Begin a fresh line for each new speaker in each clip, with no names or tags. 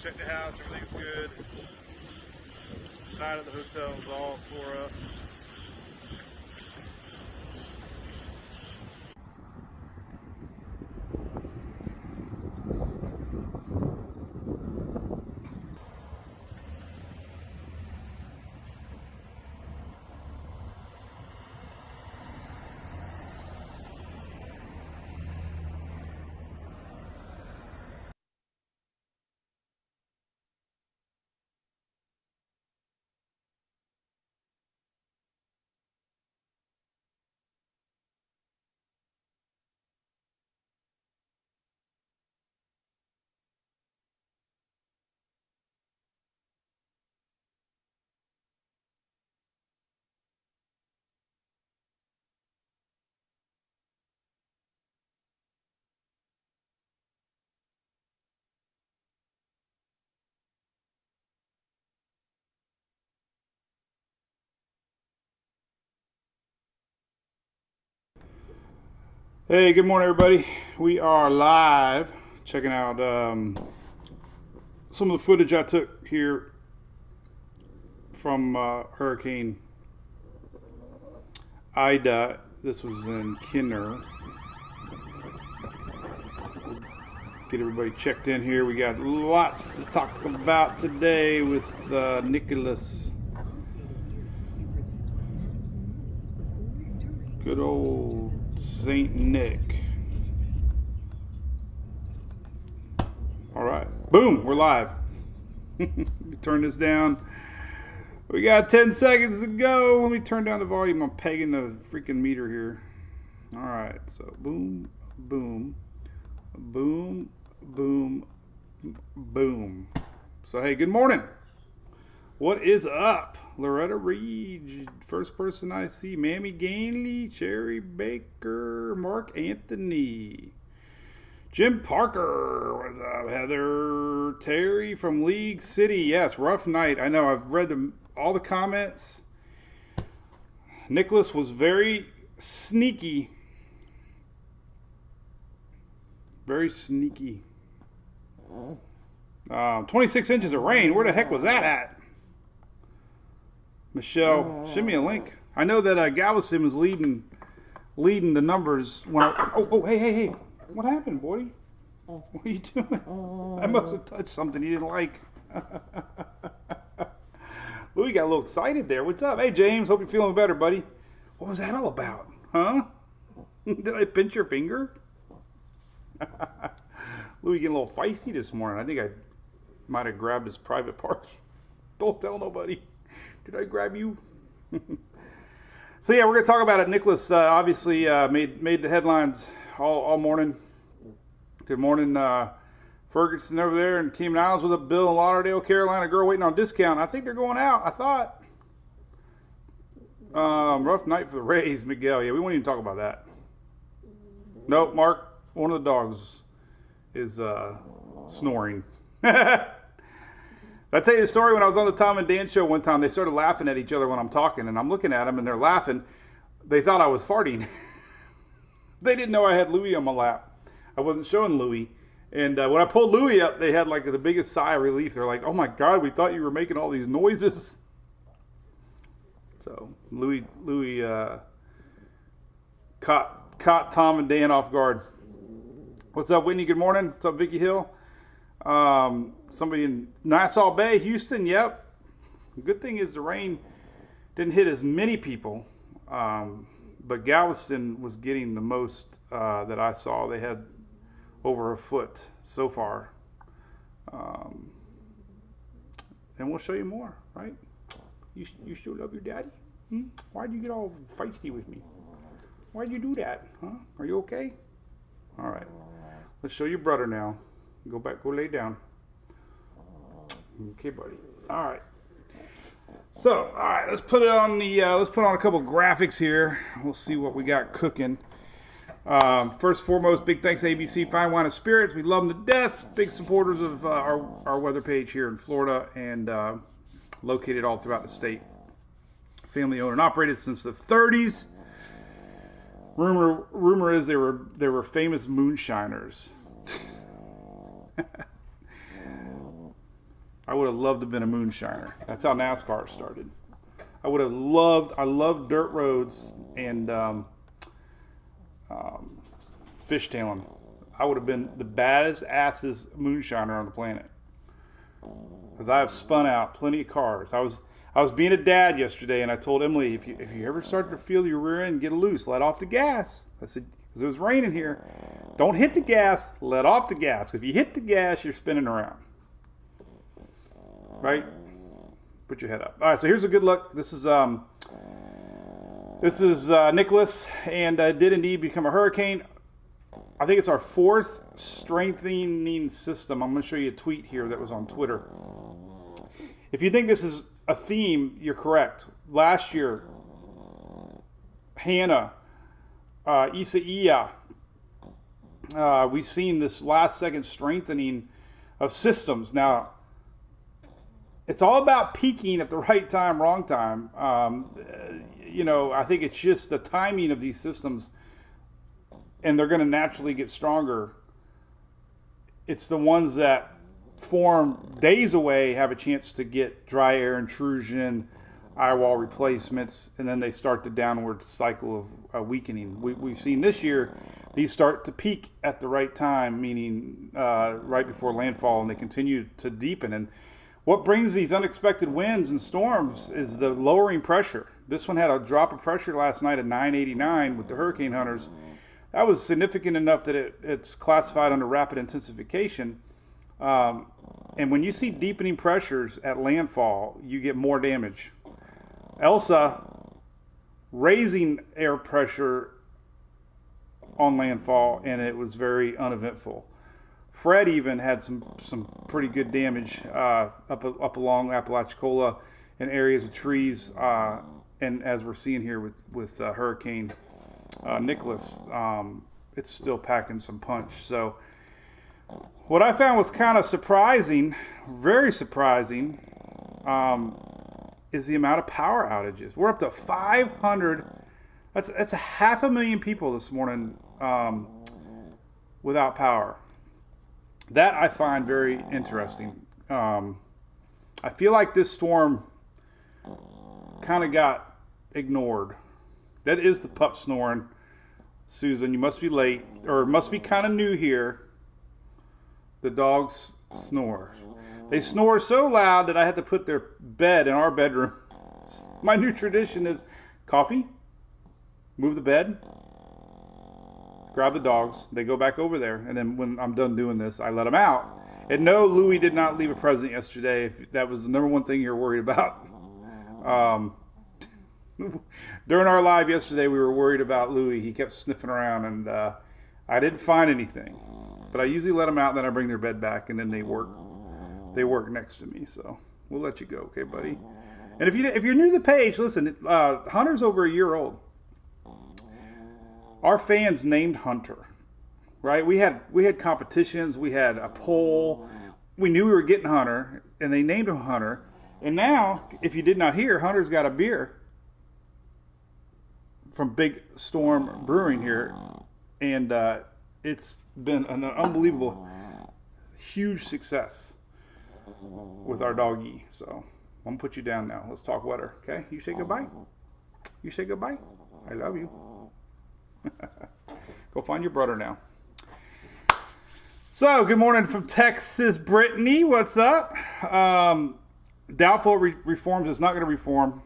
check the house, everything's good. Side of the hotel is all tore up. Hey, good morning, everybody. We are live, checking out some of the footage I took here from Hurricane Ida. This was in Kinner. Get everybody checked in here. We got lots to talk about today with Nicholas. Good old Saint Nick. All right, boom, we're live. Turn this down. We got 10 seconds to go. Let me turn down the volume. I'm pegging the freaking meter here. All right, so boom, boom, boom, boom, boom. So hey, good morning. What is up? Loretta Reed, first person I see. Mammy Gainley, Cherry Baker, Mark Anthony, Jim Parker. What's up? Heather Terry from League City. Yes, rough night. I know. I've read all the comments. Nicholas was very sneaky. Very sneaky. 26 inches of rain. Where the heck was that at? Michelle, send me a link. I know that Galveston was leading the numbers. When hey. What happened, boy? What are you doing? I must have touched something you didn't like. Louis got a little excited there. What's up? Hey, James, hope you're feeling better, buddy. What was that all about? Huh? Did I pinch your finger? Louis getting a little feisty this morning. I think I might have grabbed his private parts. Don't tell nobody. Did I grab you? So yeah, we're going to talk about it. Nicholas obviously made the headlines all morning. Good morning, Ferguson over there in Cayman Islands with a bill in Lauderdale, Carolina. Girl waiting on discount. I think they're going out. I thought. Rough night for the Rays, Miguel. Yeah, we won't even talk about that. Nope, Mark. One of the dogs is snoring. I tell you the story when I was on the Tom and Dan show one time. They started laughing at each other when I'm talking, and I'm looking at them, and they're laughing. They thought I was farting. They didn't know I had Louie on my lap. I wasn't showing Louie. And when I pulled Louie up, they had like the biggest sigh of relief. They're like, "Oh my God, we thought you were making all these noises." So Louie caught Tom and Dan off guard. What's up, Whitney? Good morning. What's up, Vicky Hill? Somebody in Nassau Bay, Houston. Yep. The good thing is the rain didn't hit as many people, but Galveston was getting the most that I saw. They had over a foot so far, and we'll show you more. Right? You still love your daddy? Why'd you get all feisty with me? Why'd you do that? Huh? Are you okay? All right. Let's show your brother now. Go back, go lay down. Okay, buddy. All right. So, all right, let's put on a couple graphics here. We'll see what we got cooking. First and foremost, big thanks to ABC Fine Wine and Spirits. We love them to death. Big supporters of our weather page here in Florida and located all throughout the state. Family owned and operated since the 30s. Rumor is they were famous moonshiners. I would have loved to have been a moonshiner. That's how NASCAR started. I love dirt roads and fishtailing. I would have been the baddest asses moonshiner on the planet. Because I have spun out plenty of cars. I was being a dad yesterday, and I told Emily, if you ever start to feel your rear end get loose, let off the gas. I said, because it was raining here, don't hit the gas, let off the gas. Because if you hit the gas, you're spinning around. Right? Put your head up. All right, so here's a good look. This is Nicholas, and did indeed become a hurricane. I think it's our fourth strengthening system. I'm going to show you a tweet here that was on Twitter. If you think this is a theme, you're correct. Last year, Hannah, Isaiah, we've seen this last second strengthening of systems. Now, it's all about peaking at the right time, wrong time. I think it's just the timing of these systems, and they're going to naturally get stronger. It's the ones that form days away have a chance to get dry air intrusion, eye wall replacements, and then they start the downward cycle of weakening. We've seen this year these start to peak at the right time, meaning right before landfall, and they continue to deepen. And what brings these unexpected winds and storms is the lowering pressure. This one had a drop of pressure last night at 989 with the hurricane hunters. That was significant enough that it's classified under rapid intensification. And when you see deepening pressures at landfall, you get more damage. Elsa raising air pressure on landfall, and it was very uneventful. Fred even had some pretty good damage up along Apalachicola in areas of trees, and as we're seeing here with Hurricane Nicholas, it's still packing some punch. So what I found was kind of surprising, very surprising, is the amount of power outages. We're up to 500. That's 500,000 people this morning without power. That I find very interesting. I feel like this storm kind of got ignored. That is the pup snoring. Susan, you must be late, or must be kind of new here. The dogs snore. They snore so loud that I had to put their bed in our bedroom. My new tradition is coffee, move the bed, grab the dogs, they go back over there, and then when I'm done doing this, I let them out. And no, Louie did not leave a present yesterday. If that was the number one thing you're worried about. During our live yesterday, we were worried about Louie. He kept sniffing around, and I didn't find anything. But I usually let them out, and then I bring their bed back, and then they work next to me. So we'll let you go, okay, buddy? And if you're new to the page, listen, Hunter's over a year old. Our fans named Hunter, right? We had competitions. We had a poll. We knew we were getting Hunter, and they named him Hunter. And now, if you did not hear, Hunter's got a beer from Big Storm Brewing here, and it's been an unbelievable, huge success with our doggy. So I'm gonna put you down now. Let's talk weather, okay? You say goodbye. You say goodbye. I love you. Go find your brother now. So, good morning from Texas, Brittany. What's up? Doubtful reforms is not going to reform.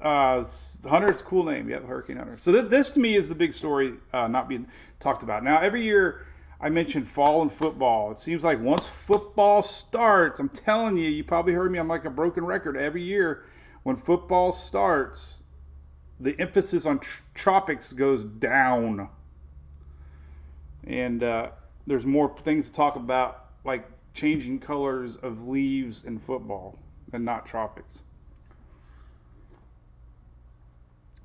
Hunter's a cool name. Yeah, Hurricane Hunter. So this to me is the big story not being talked about. Now, every year I mention fall and football. It seems like once football starts, I'm telling you, you probably heard me, I'm like a broken record. Every year when football starts, the emphasis on Tropics goes down. And there's more things to talk about, like changing colors of leaves in football and not Tropics.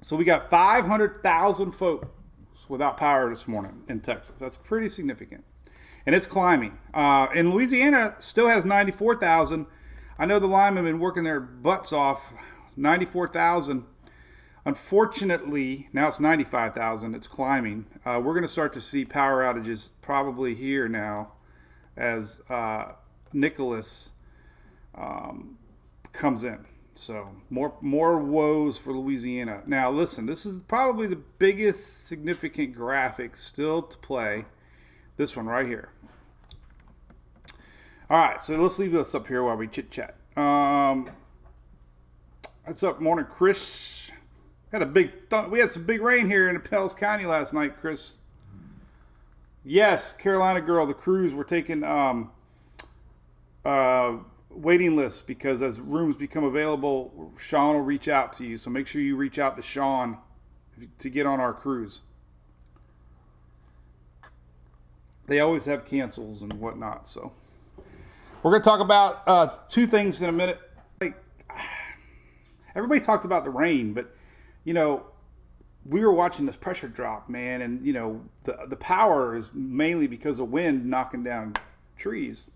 So we got 500,000 folks without power this morning in Texas. That's pretty significant. And it's climbing. In Louisiana, still has 94,000. I know the linemen have been working their butts off. 94,000. Unfortunately, now it's 95,000. It's climbing. We're going to start to see power outages probably here now as Nicholas comes in. So more woes for Louisiana. Now listen, this is probably the biggest significant graphic still to play. This one right here. All right, so let's leave this up here while we chit chat. What's up, morning, Chris? We had some big rain here in Pells County last night, Chris. Yes, Carolina girl, the crews were taking waiting lists because as rooms become available, Sean will reach out to you. So make sure you reach out to Sean to get on our cruise. They always have cancels and whatnot. So we're going to talk about two things in a minute. Everybody talked about the rain, but you know, we were watching this pressure drop, man, and you know the power is mainly because of wind knocking down trees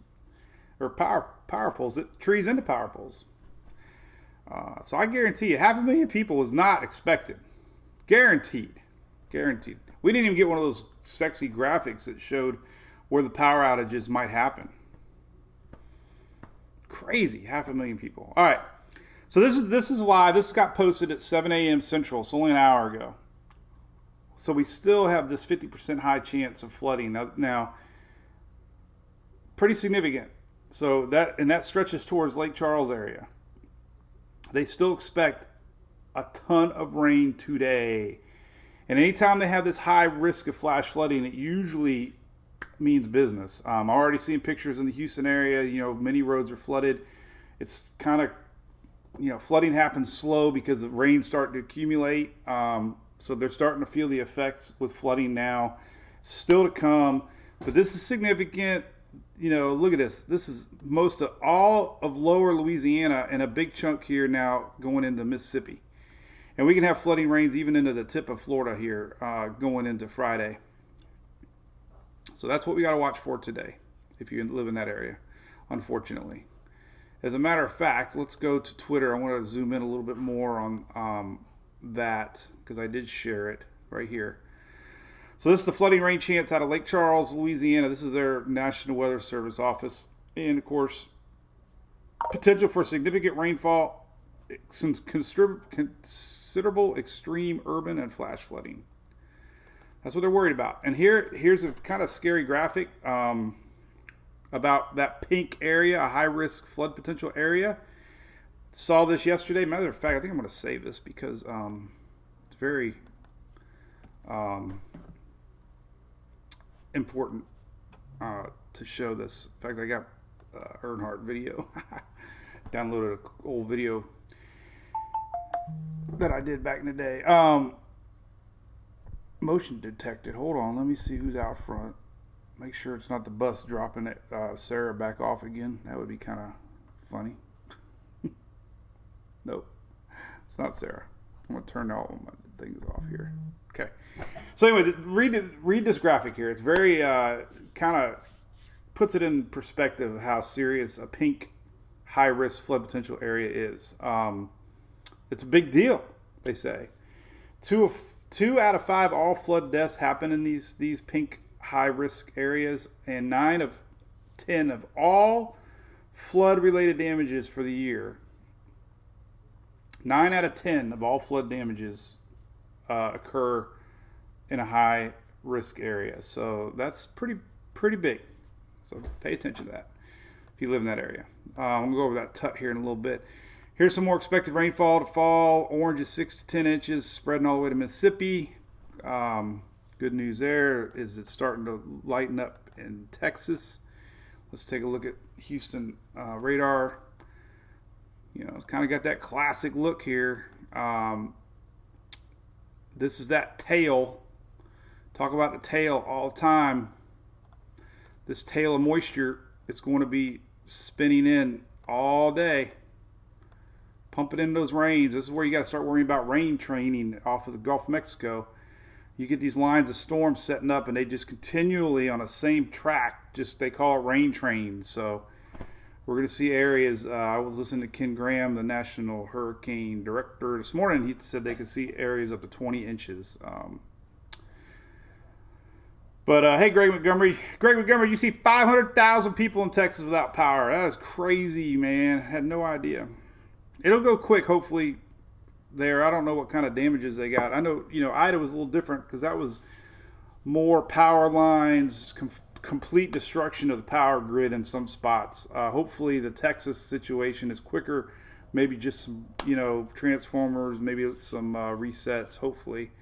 or power poles, trees into power poles. So I guarantee you, 500,000 people was not expected. Guaranteed. We didn't even get one of those sexy graphics that showed where the power outages might happen. Crazy, 500,000 people. All right. So this is live. This got posted at 7 a.m. Central. It's only an hour ago. So we still have this 50% high chance of flooding. Now, pretty significant. So that stretches towards Lake Charles area. They still expect a ton of rain today. And anytime they have this high risk of flash flooding, it usually means business. I'm already seeing pictures in the Houston area. You know, many roads are flooded. It's kind of, you know, flooding happens slow because the rain's starting to accumulate. So they're starting to feel the effects with flooding now. Still to come. But this is significant. You know, look at this. This is most of all of lower Louisiana and a big chunk here now going into Mississippi. And we can have flooding rains even into the tip of Florida here going into Friday. So that's what we got to watch for today if you live in that area, unfortunately. As a matter of fact, let's go to Twitter. I want to zoom in a little bit more on that because I did share it right here. So this is the flooding rain chance out of Lake Charles, Louisiana. This is their National Weather Service office. And, of course, potential for significant rainfall, some considerable extreme urban and flash flooding. That's what they're worried about. And here's a kind of scary graphic about that pink area, a high-risk flood potential area. Saw this yesterday. Matter of fact, I think I'm going to save this because it's very important to show this. In fact, I got Earnhardt video. Downloaded an old video that I did back in the day. Motion detected. Hold on. Let me see who's out front. Make sure it's not the bus dropping it, Sarah back off again. That would be kind of funny. Nope. It's not Sarah. I'm going to turn all my things off here. Okay. So anyway, read this graphic here. It's very kind of puts it in perspective of how serious a pink high-risk flood potential area is. It's a big deal, they say. Two out of 5 all flood deaths happen in these pink high-risk areas, and 9 of 10 of all flood-related damages for the year. 9 out of 10 of all flood damages occur in a high-risk area. So that's pretty big. So pay attention to that if you live in that area. I'm going to go over that tut here in a little bit. Here's some more expected rainfall to fall. Orange is 6 to 10 inches, spreading all the way to Mississippi. Good news there is it's starting to lighten up in Texas. Let's take a look at Houston radar. You know, it's kind of got that classic look here. This is that tail. Talk about the tail all the time. This tail of moisture is going to be spinning in all day. Pumping in those rains. This is where you got to start worrying about rain training off of the Gulf of Mexico. You get these lines of storms setting up, and they just continually on the same track. Just they call it rain trains. So we're going to see areas. I was listening to Ken Graham, the National Hurricane Director, this morning. He said they could see areas up to 20 inches. But hey, Greg Montgomery, you see 500,000 people in Texas without power. That is crazy, man. I had no idea. It'll go quick, hopefully. There, I don't know what kind of damages they got. I know, Ida was a little different because that was more power lines, complete destruction of the power grid in some spots. Hopefully, the Texas situation is quicker. Maybe just some, transformers, maybe some resets. Hopefully,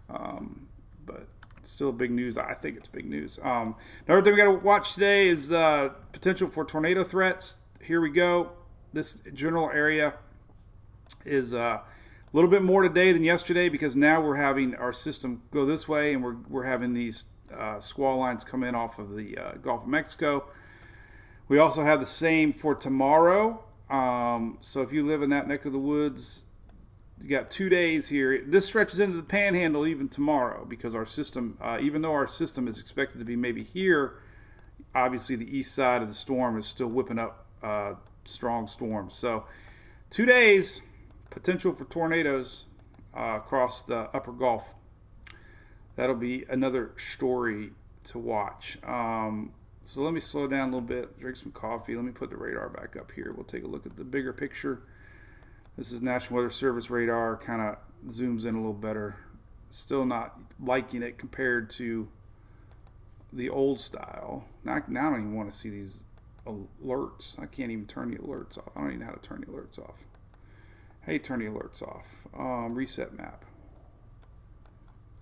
but. Still big news. I think it's big news. Another thing we got to watch today is potential for tornado threats. Here we go. This general area is a little bit more today than yesterday because now we're having our system go this way, and we're having these squall lines come in off of the Gulf of Mexico. We also have the same for tomorrow. So if you live in that neck of the woods, you got 2 days here. This stretches into the panhandle even tomorrow because our system, even though our system is expected to be maybe here, obviously the east side of the storm is still whipping up strong storms. So 2 days, potential for tornadoes across the upper Gulf. That'll be another story to watch. So let me slow down a little bit, drink some coffee. Let me put the radar back up here. We'll take a look at the bigger picture. This is National Weather Service radar, kind of zooms in a little better. Still not liking it compared to the old style. Now I don't even want to see these alerts. I can't even turn the alerts off. I don't even know how to turn the alerts off. Hey, turn the alerts off. Reset map.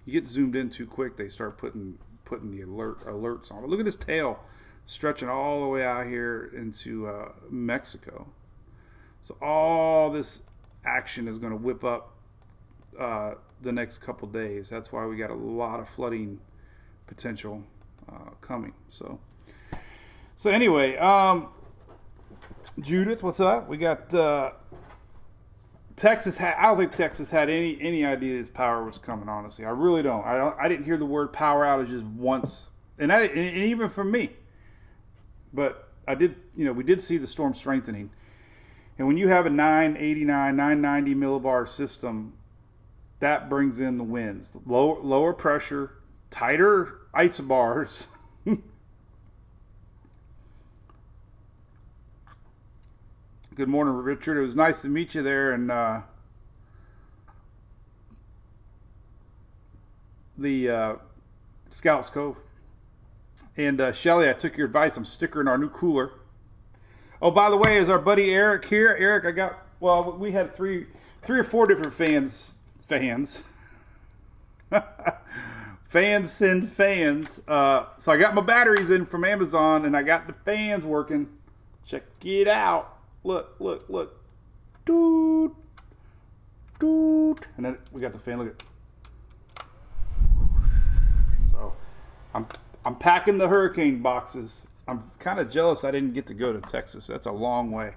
You get zoomed in too quick, they start putting the alerts on. But look at this tail stretching all the way out here into Mexico. So all this action is going to whip up the next couple days. That's why we got a lot of flooding potential coming. So anyway, Judith, what's up? We got Texas. I don't think Texas had any idea this power was coming. Honestly, I really don't. I didn't hear the word power outages once, and even from me. But I did. We did see the storm strengthening. And when you have a 989, 990 millibar system, that brings in the winds. Lower pressure, tighter isobars. Good morning, Richard. It was nice to meet you there in the Scouts Cove. And Shelly, I took your advice. I'm stickering our new cooler. Oh, by the way, is our buddy Eric here? Eric, we had three or four different fans. Fans send fans. So I got my batteries in from Amazon, and I got the fans working. Check it out. Look. Doot. And then we got the fan. Look at it. So I'm packing the hurricane boxes. I'm kind of jealous I didn't get to go to Texas. That's a long way.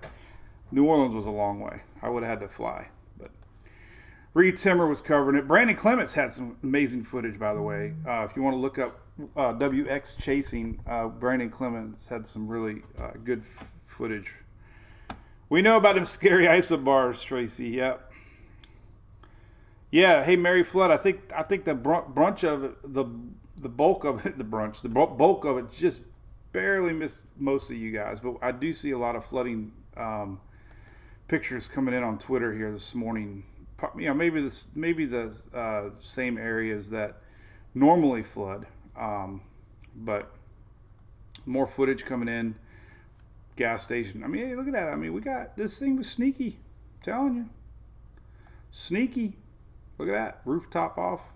New Orleans was a long way. I would have had to fly. But Reed Timmer was covering it. Brandon Clements had some amazing footage, by the way. If you want to look up WX Chasing, Brandon Clements had some really good footage. We know about them scary isobars, Tracy. Yep. Yeah. Hey, Mary Flood. I think the brunch of it, the bulk of it, the bulk of it just barely missed most of you guys, but I do see a lot of flooding pictures coming in on Twitter here this morning. Maybe the same areas that normally flood, but more footage coming in. Gas station. Hey, look at that. We got this thing was sneaky. I'm telling you, sneaky. Look at that rooftop off.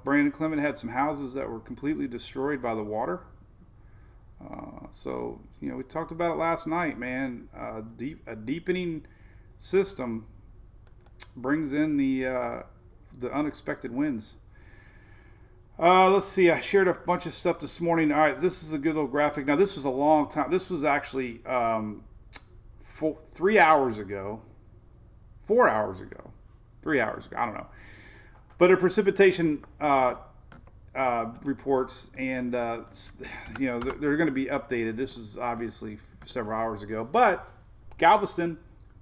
Brandon Clement had some houses that were completely destroyed by the water. So we talked about it last night, man. A deepening system brings in the unexpected winds. Let's see. I shared a bunch of stuff this morning. All right, this is a good little graphic. Now, this was a long time. This was actually 3 hours ago. 4 hours ago. 3 hours ago. I don't know. But a precipitation reports, and you know, they're going to be updated. This was obviously several hours ago, but Galveston,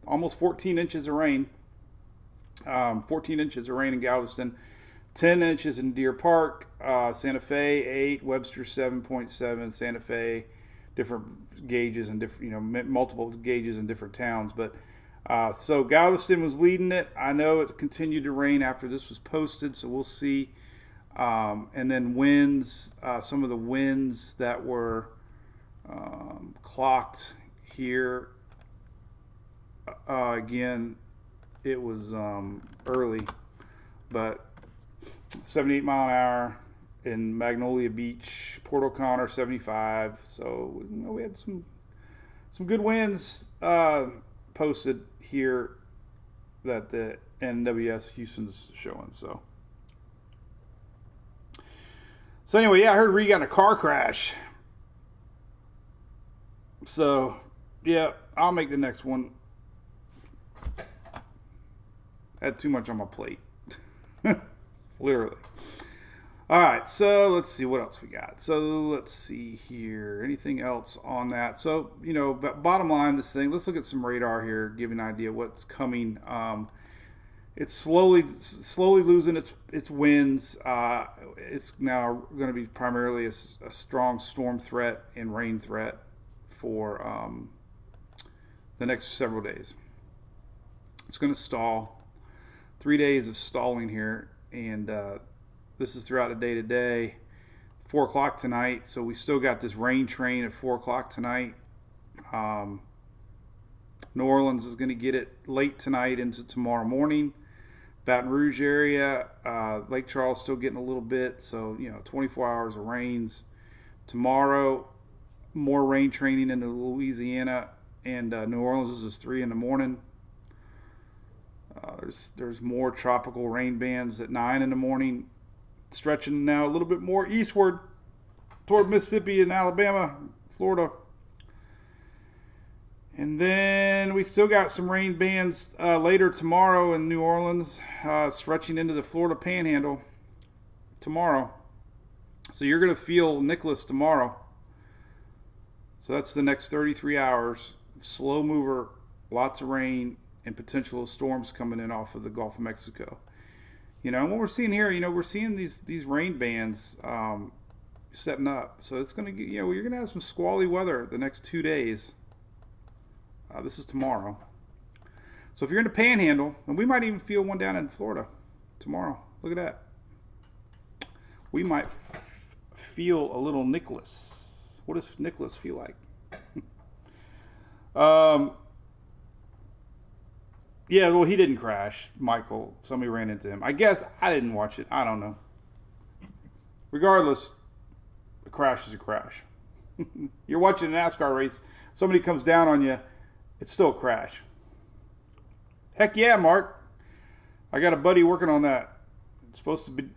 almost 14 inches of rain. 14 inches of rain in Galveston, 10 inches in Deer Park, Santa Fe 8, Webster 7.7, Santa Fe, different gauges and different, you know, multiple gauges in different towns. But so Galveston was leading it. I know it continued to rain after this was posted, so we'll see. And then winds, some of the winds that were clocked here. Again, it was early, but 78 mile an hour in Magnolia Beach, Port O'Connor 75. So you know, we had some good winds posted here that the NWS Houston's showing. So anyway, yeah, I heard Reed got in a car crash. So yeah, I'll make the next one. Had too much on my plate. Literally. All right, so let's see what else we got. So let's see here. Anything else on that? So, you know, but bottom line, this thing, let's look at some radar here, give you an idea what's coming. It's slowly losing its winds. It's now going to be primarily a strong storm threat and rain threat for the next several days. It's going to stall. 3 days of stalling here, and this is throughout the day today. 4 o'clock tonight, so we still got this rain train at 4 o'clock tonight. New Orleans is going to get it late tonight into tomorrow morning. Baton Rouge area, Lake Charles still getting a little bit, so you know, 24 hours of rains. Tomorrow, more rain training into Louisiana and New Orleans. This is 3 in the morning. There's more tropical rain bands at 9 in the morning, stretching now a little bit more eastward toward Mississippi and Alabama, Florida. And then we still got some rain bands later tomorrow in New Orleans, stretching into the Florida Panhandle tomorrow. So you're going to feel Nicholas tomorrow. So that's the next 33 hours. Slow mover, lots of rain, and potential storms coming in off of the Gulf of Mexico. You know, and what we're seeing here, you know, we're seeing these rain bands setting up. So it's going to get, you know, you're going to have some squally weather the next 2 days. This is tomorrow. So if you're in the Panhandle, and we might even feel one down in Florida tomorrow. Look at that. We might feel a little Nicholas. What does Nicholas feel like? Yeah, well, he didn't crash, Michael. Somebody ran into him. I guess I didn't watch it. I don't know. Regardless, a crash is a crash. You're watching a NASCAR race. Somebody comes down on you. It's still a crash. Heck yeah, Mark. I got a buddy working on that. It's supposed to be...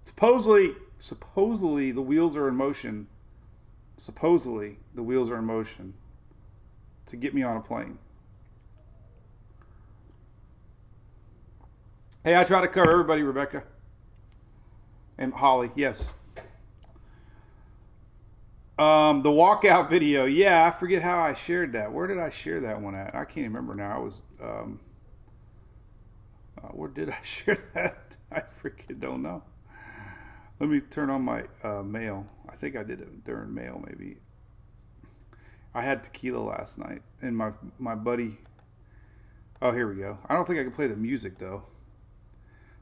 Supposedly the wheels are in motion. Supposedly the wheels are in motion to get me on a plane. Hey, I try to cover everybody, Rebecca. And Holly, yes. The walkout video. Yeah, I forget how I shared that. Where did I share that one at? I can't remember now. I was, where did I share that? I freaking don't know. Let me turn on my mail. I think I did it during mail, maybe. I had tequila last night, and my buddy. Oh, here we go. I don't think I can play the music though.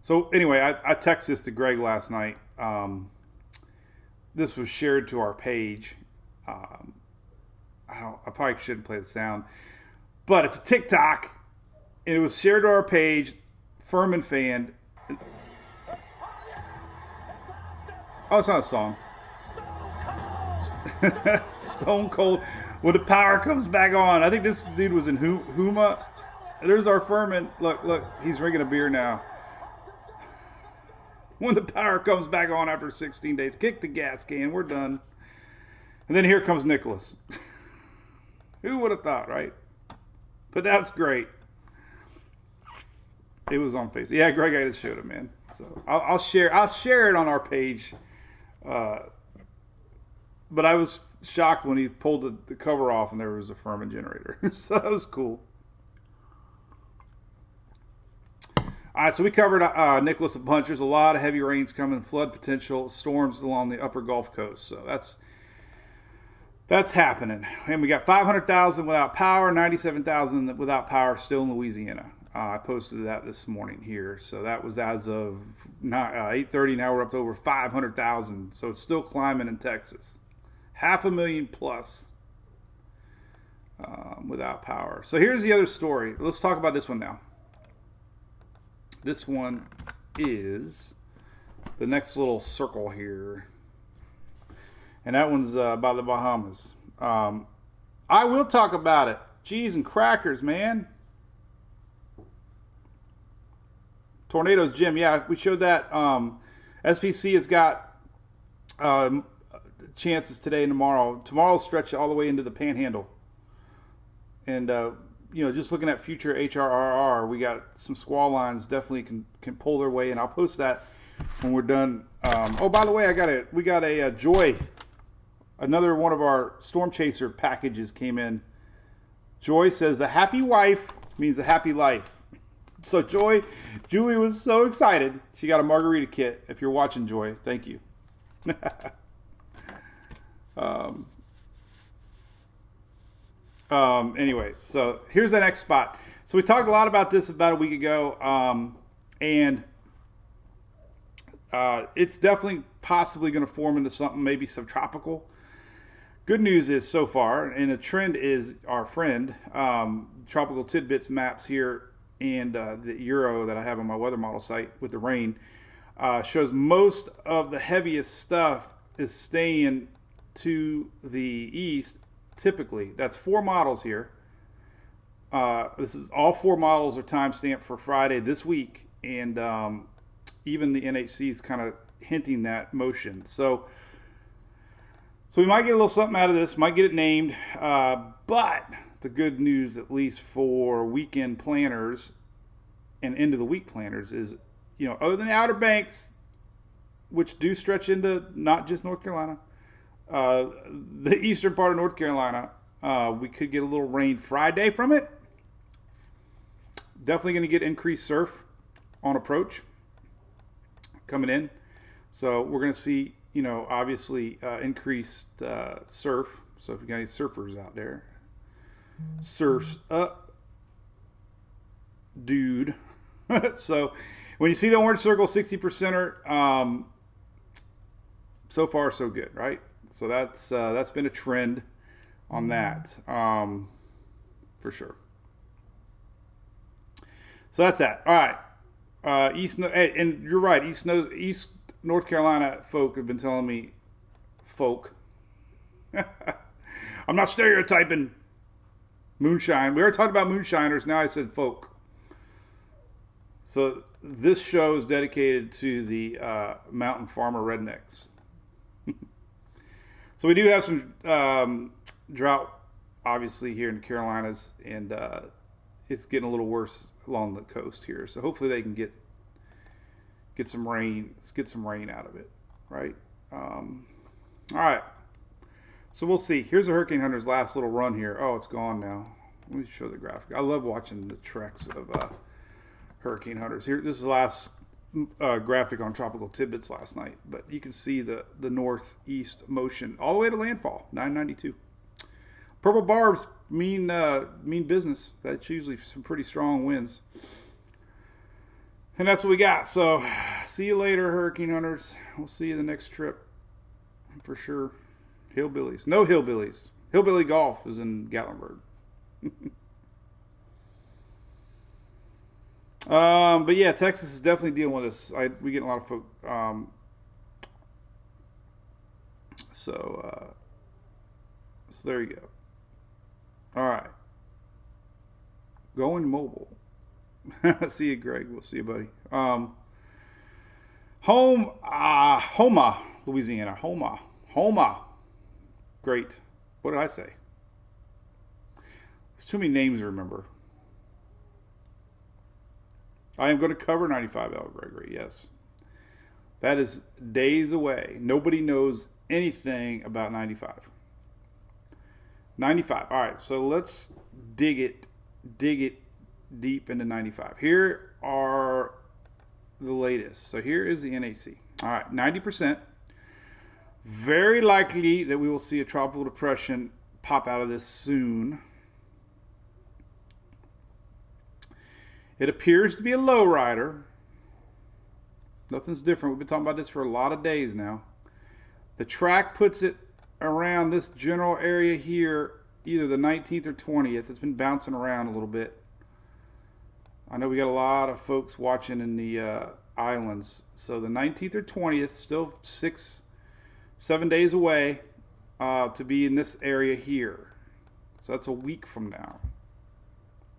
So anyway, I texted this to Greg last night. This was shared to our page. I probably shouldn't play the sound, but it's a TikTok, and it was shared to our page. Furman fan. Oh, it's not a song. Stone Cold. When the power comes back on. I think this dude was in Huma. There's our Furman. Look, he's drinking a beer now. When the power comes back on after 16 days, kick the gas can. We're done. And then here comes Nicholas. Who would have thought, right? But that's great. It was on Facebook. Yeah, Greg, I just showed it, man. So I'll share it on our page But I was shocked when he pulled the cover off and there was a Furman generator. So that was cool. All right, so we covered Nicholas a bunch. There's a lot of heavy rains coming, flood potential, storms along the upper Gulf Coast. So that's happening. And we got 500,000 without power, 97,000 without power still in Louisiana. I posted that this morning here. So that was as of 8:30. Now we're up to over 500,000. So it's still climbing in Texas. 500,000 plus without power. So here's the other story. Let's talk about this one now. This one is the next little circle here. And that one's by the Bahamas. I will talk about it. Cheese and crackers, man. Tornadoes, Jim. Yeah, we showed that. SPC has got chances today and tomorrow. Tomorrow's stretch all the way into the Panhandle. And just looking at future HRRR, we got some squall lines definitely can pull their way in. I'll post that when we're done. By the way, we got a Joy. Another one of our Storm Chaser packages came in. Joy says a happy wife means a happy life. So Julie was so excited. She got a margarita kit. If you're watching, Joy, thank you. Anyway, so here's the next spot. So we talked a lot about this about a week ago, and it's definitely possibly going to form into something maybe subtropical. Good news is so far, and the trend is our friend, Tropical Tidbits maps here, and the Euro that I have on my weather model site with the rain, shows most of the heaviest stuff is staying to the east. Typically, that's 4 models here. This is all 4 models are timestamped for Friday this week, and even the NHC is kind of hinting that motion. So we might get a little something out of this. Might get it named, but the good news, at least for weekend planners and end of the week planners, is other than the Outer Banks, which do stretch into not just North Carolina. The eastern part of North Carolina, we could get a little rain Friday from it. Definitely going to get increased surf on approach coming in. So we're going to see, obviously increased surf. So if you got any surfers out there, surf's up, dude. So when you see the orange circle, 60%er, so far so good, right? So that's been a trend on that, for sure. So that's that. All right, and you're right. East North Carolina folk have been telling me, I'm not stereotyping moonshine. We already talked about moonshiners. Now I said folk. So this show is dedicated to the mountain farmer rednecks. So we do have some drought, obviously, here in the Carolinas, and it's getting a little worse along the coast here. So hopefully they can get some rain, out of it, right? All right. So we'll see. Here's the Hurricane Hunter's last little run here. Oh, it's gone now. Let me show the graphic. I love watching the treks of Hurricane Hunters. Here, this is the last graphic on Tropical Tidbits last night, but you can see the northeast motion all the way to landfall, 992. Purple barbs mean business. That's usually some pretty strong winds. And that's what we got. So see you later, Hurricane Hunters. We'll see you the next trip for sure. Hillbillies. No hillbillies. Hillbilly Golf is in Gatlinburg. But yeah, Texas is definitely dealing with this. We get a lot of folk. So there you go. All right. Going mobile. See you, Greg. We'll see you, buddy. Homa, Louisiana. Homa. Great. What did I say? There's too many names to remember. I am going to cover 95L, Gregory, yes. That is days away. Nobody knows anything about 95. 95. All right, so let's dig it deep into 95. Here are the latest. So here is the NHC. All right, 90%. Very likely that we will see a tropical depression pop out of this soon. It appears to be a low rider. Nothing's different. We've been talking about this for a lot of days now. The track puts it around this general area here, either the 19th or 20th. It's been bouncing around a little bit. I know we got a lot of folks watching in the islands. So the 19th or 20th, still 6-7 days away to be in this area here. So that's a week from now.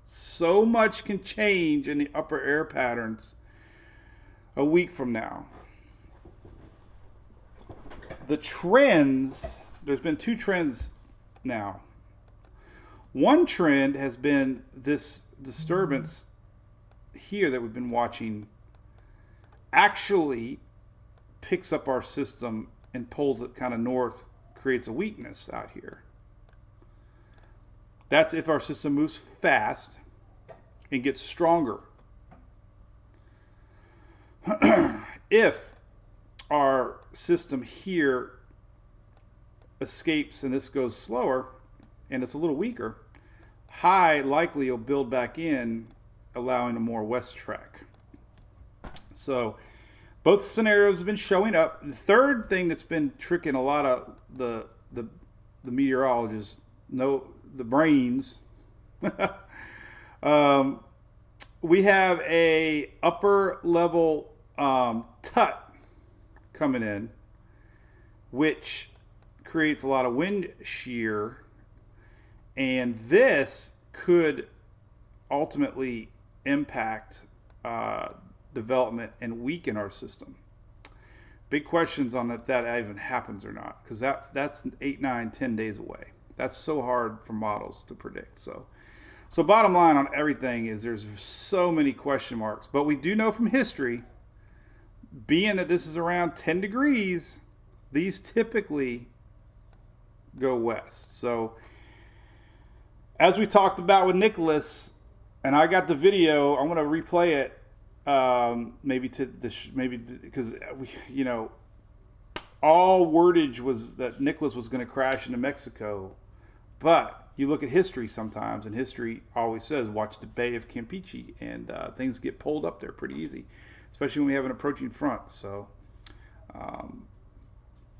So much can change in the upper air patterns a week from now. The trends, there's been two trends now. One trend has been this disturbance here that we've been watching actually picks up our system and pulls it kind of north, creates a weakness out here. That's if our system moves fast and gets stronger. If our system here escapes and this goes slower and it's a little weaker, high likely will build back in, allowing a more west track. So both scenarios have been showing up. The third thing that's been tricking a lot of the meteorologists, the brains, we have a upper level tut coming in, which creates a lot of wind shear, and this could ultimately impact development and weaken our system. Big questions on if that even happens or not, because that's 8, 9, 10 days away. That's so hard for models to predict. So bottom line on everything is there's so many question marks, but we do know from history, being that this is around 10 degrees, these typically go west. So as we talked about with Nicholas, and I got the video, I'm going to replay it maybe because all wordage was that Nicholas was going to crash into Mexico, but you look at history sometimes, and history always says watch the Bay of Campeche, and things get pulled up there pretty easy, especially when we have an approaching front. So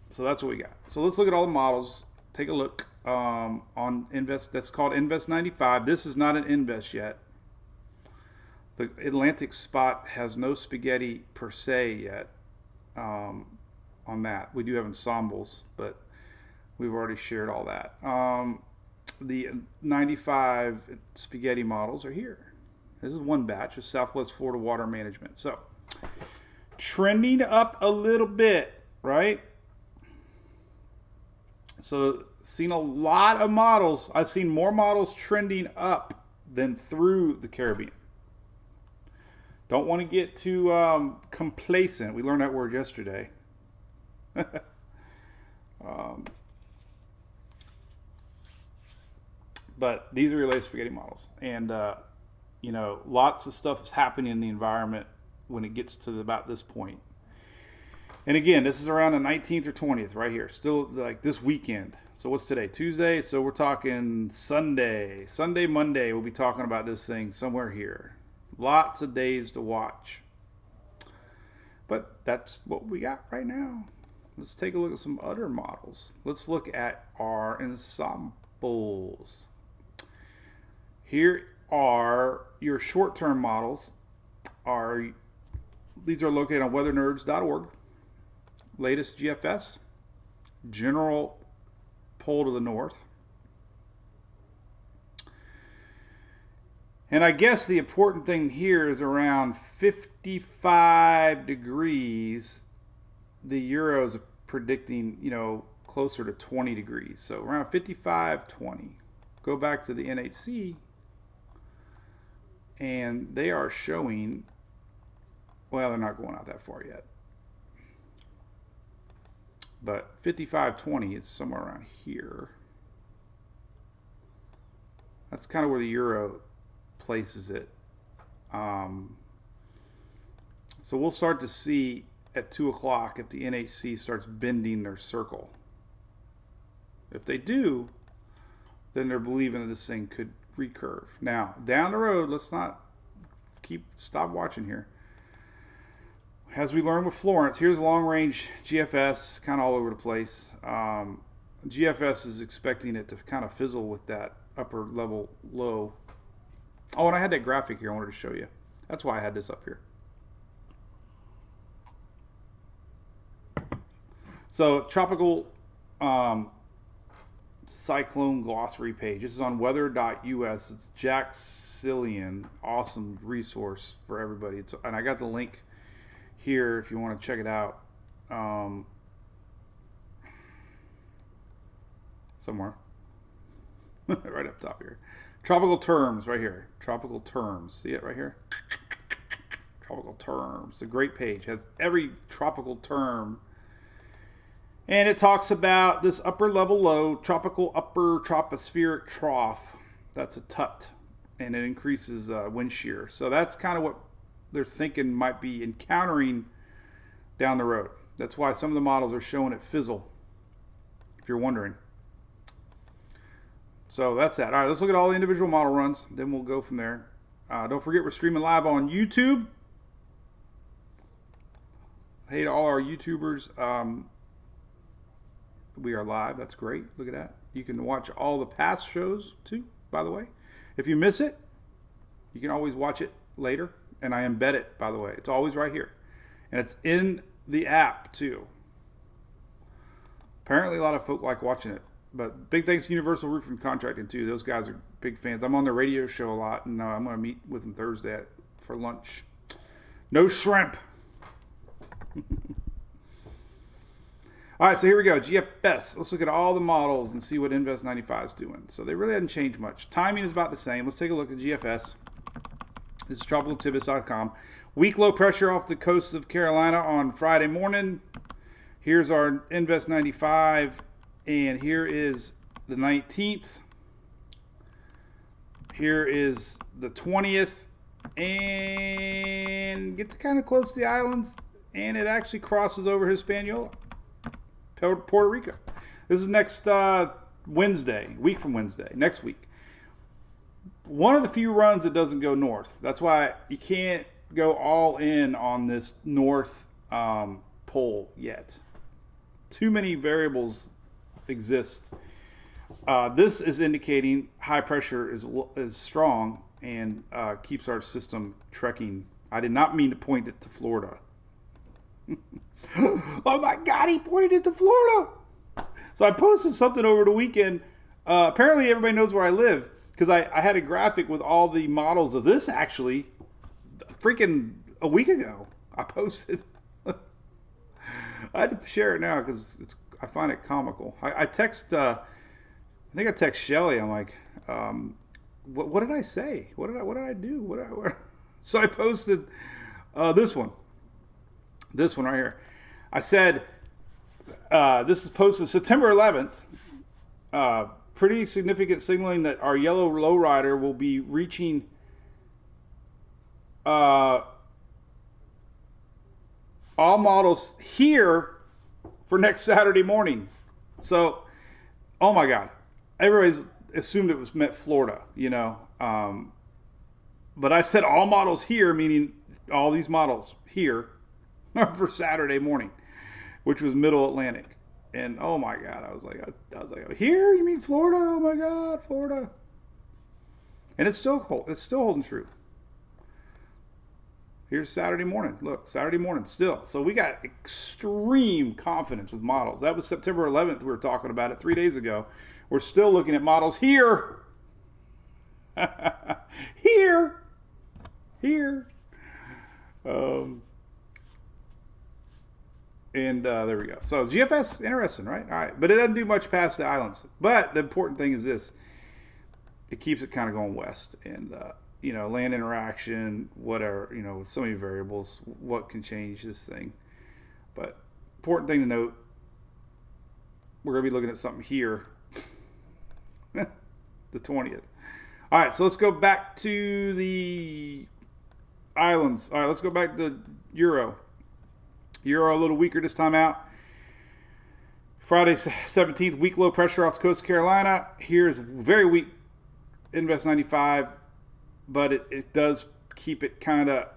that's what we got. So let's look at all the models. Take a look on Invest. That's called Invest 95. This is not an Invest yet. The Atlantic spot has no spaghetti per se yet on that. We do have ensembles, but we've already shared all that. The 95 spaghetti models are here. This is one batch of Southwest Florida Water Management. So trending up a little bit, right? So seen a lot of models. I've seen more models trending up than through the Caribbean. Don't want to get too complacent. We learned that word yesterday. But these are your latest spaghetti models. And, lots of stuff is happening in the environment when it gets to about this point. And again, this is around the 19th or 20th right here. Still like this weekend. So what's today? Tuesday. So we're talking Sunday. Monday, we'll be talking about this thing somewhere here. Lots of days to watch. But that's what we got right now. Let's take a look at some other models. Let's look at our ensembles. Here are your short-term models. These are located on weathernerds.org. Latest GFS, general pole to the north. And I guess the important thing here is around 55 degrees. The Euro's predicting, closer to 20 degrees. So around 55, 20. Go back to the NHC, and they are showing, well, they're not going out that far yet. but 55.20 is somewhere around here. That's kind of where the euro places it. So we'll start to see at 2 o'clock if the NHC starts bending their circle. If they do, then they're believing that this thing could recurve. Now, down the road, let's not stop watching here. As we learned with Florence, here's long range GFS, kind of all over the place. GFS is expecting it to kind of fizzle with that upper level low. Oh, and I had that graphic here I wanted to show you. That's why I had this up here. So, tropical cyclone glossary page. This is on weather.us. It's Jack Cillian. Awesome resource for everybody. And I got the link here if you want to check it out. Somewhere. Right up top here. Tropical terms right here. Tropical terms. See it right here? Tropical terms. A great page. Has every tropical term. And it talks about this upper level low, tropical upper tropospheric trough. That's a TUT. And it increases wind shear. So that's kind of what they're thinking might be encountering down the road. That's why some of the models are showing it fizzle, if you're wondering. So that's that. All right, let's look at all the individual model runs. Then we'll go from there. Don't forget we're streaming live on YouTube. Hey to all our YouTubers. We are live. That's great. Look at that. You can watch all the past shows too, by the way. If you miss it, you can always watch it later. And I embed it, by the way. It's always right here. And it's in the app too. Apparently a lot of folk like watching it. But big thanks to Universal Roofing Contracting too. Those guys are big fans. I'm on their radio show a lot, and I'm going to meet with them Thursday for lunch. No shrimp. All right, so here we go. GFS. Let's look at all the models and see what Invest 95 is doing. So they really hadn't changed much. Timing is about the same. Let's take a look at GFS. This is tropicaltibets.com. Weak low pressure off the coast of Carolina on Friday morning. Here's our Invest 95. And here is the 19th. Here is the 20th. And gets kind of close to the islands. And it actually crosses over Hispaniola, Puerto Rico. This is next Wednesday, week from Wednesday, next week. One of the few runs that doesn't go north. That's why you can't go all in on this north pole yet. Too many variables exist. This is indicating high pressure is strong and keeps our system trekking. I did not mean to point it to Florida. Oh my God, he pointed it to Florida. So I posted something over the weekend. Apparently everybody knows where I live because I had a graphic with all the models of this actually freaking a week ago. I posted. I had to share it now because I find it comical. I text, I think I text Shelly. I'm like, what did I say? What did I do? So I posted this one. This one right here. I said, this is posted September 11th. Pretty significant signaling that our yellow lowrider will be reaching all models here for next Saturday morning. So, oh my God. Everybody's assumed it was meant Florida, you know. But I said all models here, meaning all these models here for Saturday morning, which was middle Atlantic. And oh my God, I was like, here? You mean Florida? Oh my God, Florida. And it's still holding true. Here's Saturday morning. Look, Saturday morning still. So we got extreme confidence with models. That was September 11th. We were talking about it 3 days ago. We're still looking at models here. Here. And there we go. So GFS, interesting, right? All right. But it doesn't do much past the islands. But the important thing is this. It keeps it kind of going west. And, land interaction, whatever, with so many variables, what can change this thing. But important thing to note, we're going to be looking at something here. The 20th. All right, so let's go back to the islands. All right, let's go back to Euro. Euro a little weaker this time out. Friday 17th, weak low pressure off the coast of Carolina. Here's very weak Invest 95, but it does keep it kind of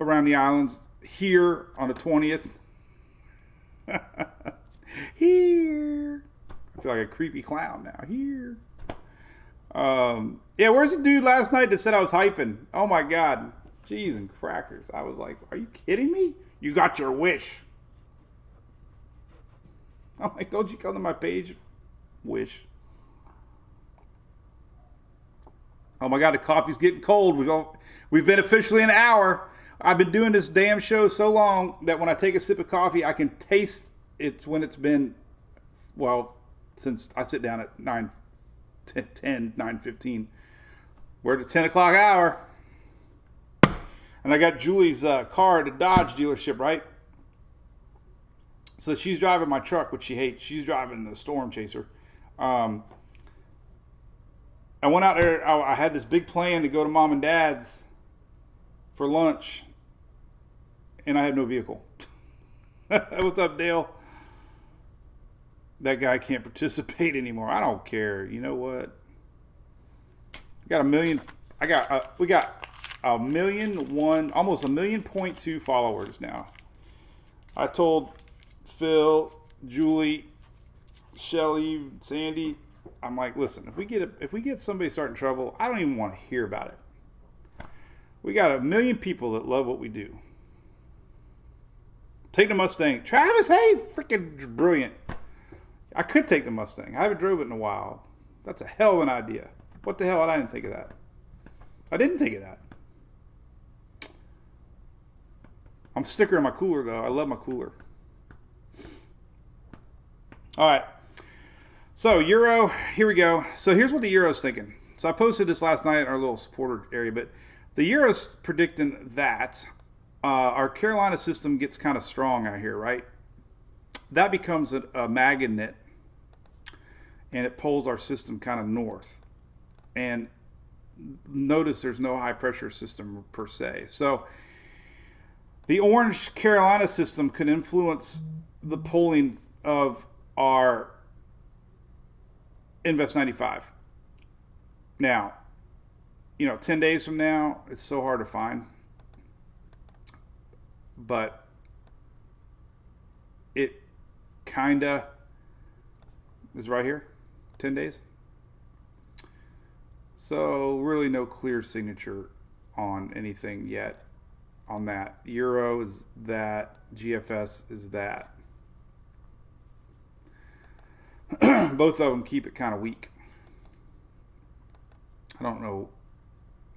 around the islands here on the 20th. Here. I feel like a creepy clown now. Here. Yeah, where's the dude last night that said I was hyping? Oh my God. Jeez and crackers. I was like, are you kidding me? You got your wish. I'm like, don't you come to my page? Wish. Oh my God, the coffee's getting cold. We've been officially an hour. I've been doing this damn show so long that when I take a sip of coffee, I can taste it when it's been, well, since I sit down at 9:15. We're at the 10 o'clock hour. And I got Julie's car at the Dodge dealership, right? So she's driving my truck, which she hates. She's driving the Storm Chaser. I went out there. I had this big plan to go to Mom and Dad's for lunch, and I had no vehicle. What's up, Dale? That guy can't participate anymore. I don't care. You know what? We got 1,000,001, almost 1,000,000.2 followers now. I told Phil, Julie, Shelly, Sandy, I'm like, listen, if we get somebody starting trouble, I don't even want to hear about it. We got 1,000,000 people that love what we do. Take the Mustang. Travis, hey, freaking brilliant. I could take the Mustang. I haven't drove it in a while. That's a hell of an idea. What the hell? I didn't think of that. I didn't think of that. I'm sticker in my cooler, though. I love my cooler. All right. So, Euro, here we go. So, here's what the Euro's thinking. So, I posted this last night in our little supporter area, but the Euro's predicting that our Carolina system gets kind of strong out here, right? That becomes a magnet, and it pulls our system kind of north. And notice there's no high pressure system per se. So, the orange Carolina system could influence the pulling of our Invest 95. Now, 10 days from now, it's so hard to find. But it kind of is right here, 10 days. So really no clear signature on anything yet on that. Euro is that, GFS is that. Both of them keep it kind of weak. I don't know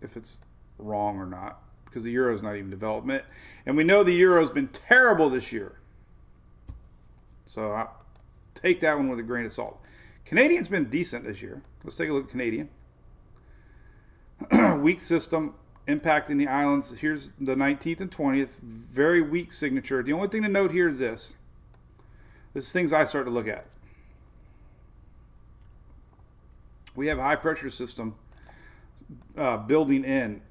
if it's wrong or not, because the Euro's not even development. And we know the Euro's been terrible this year. So I take that one with a grain of salt. Canadian's been decent this year. Let's take a look at Canadian. Weak system impacting the islands. Here's the 19th and 20th. Very weak signature. The only thing to note here is this. This is things I start to look at. We have a high pressure system building in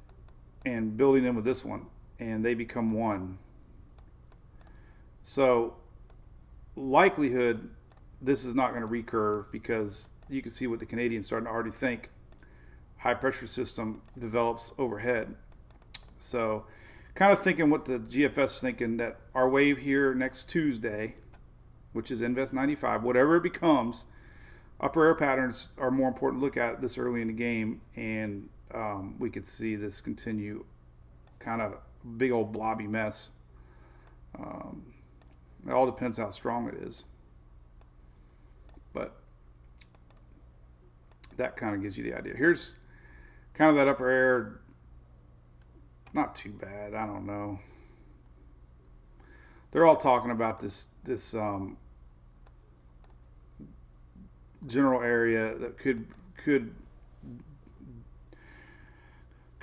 with this one, and they become one. So likelihood this is not going to recurve, because you can see what the Canadians starting to already think. High pressure system develops overhead. So kind of thinking what the GFS is thinking, that our wave here next Tuesday, which is Invest 95, whatever it becomes, upper air patterns are more important to look at this early in the game, and we could see this continue, kind of big old blobby mess. It all depends how strong it is, but that kind of gives you the idea. Here's kind of that upper air, not too bad. I don't know. They're all talking about this general area that could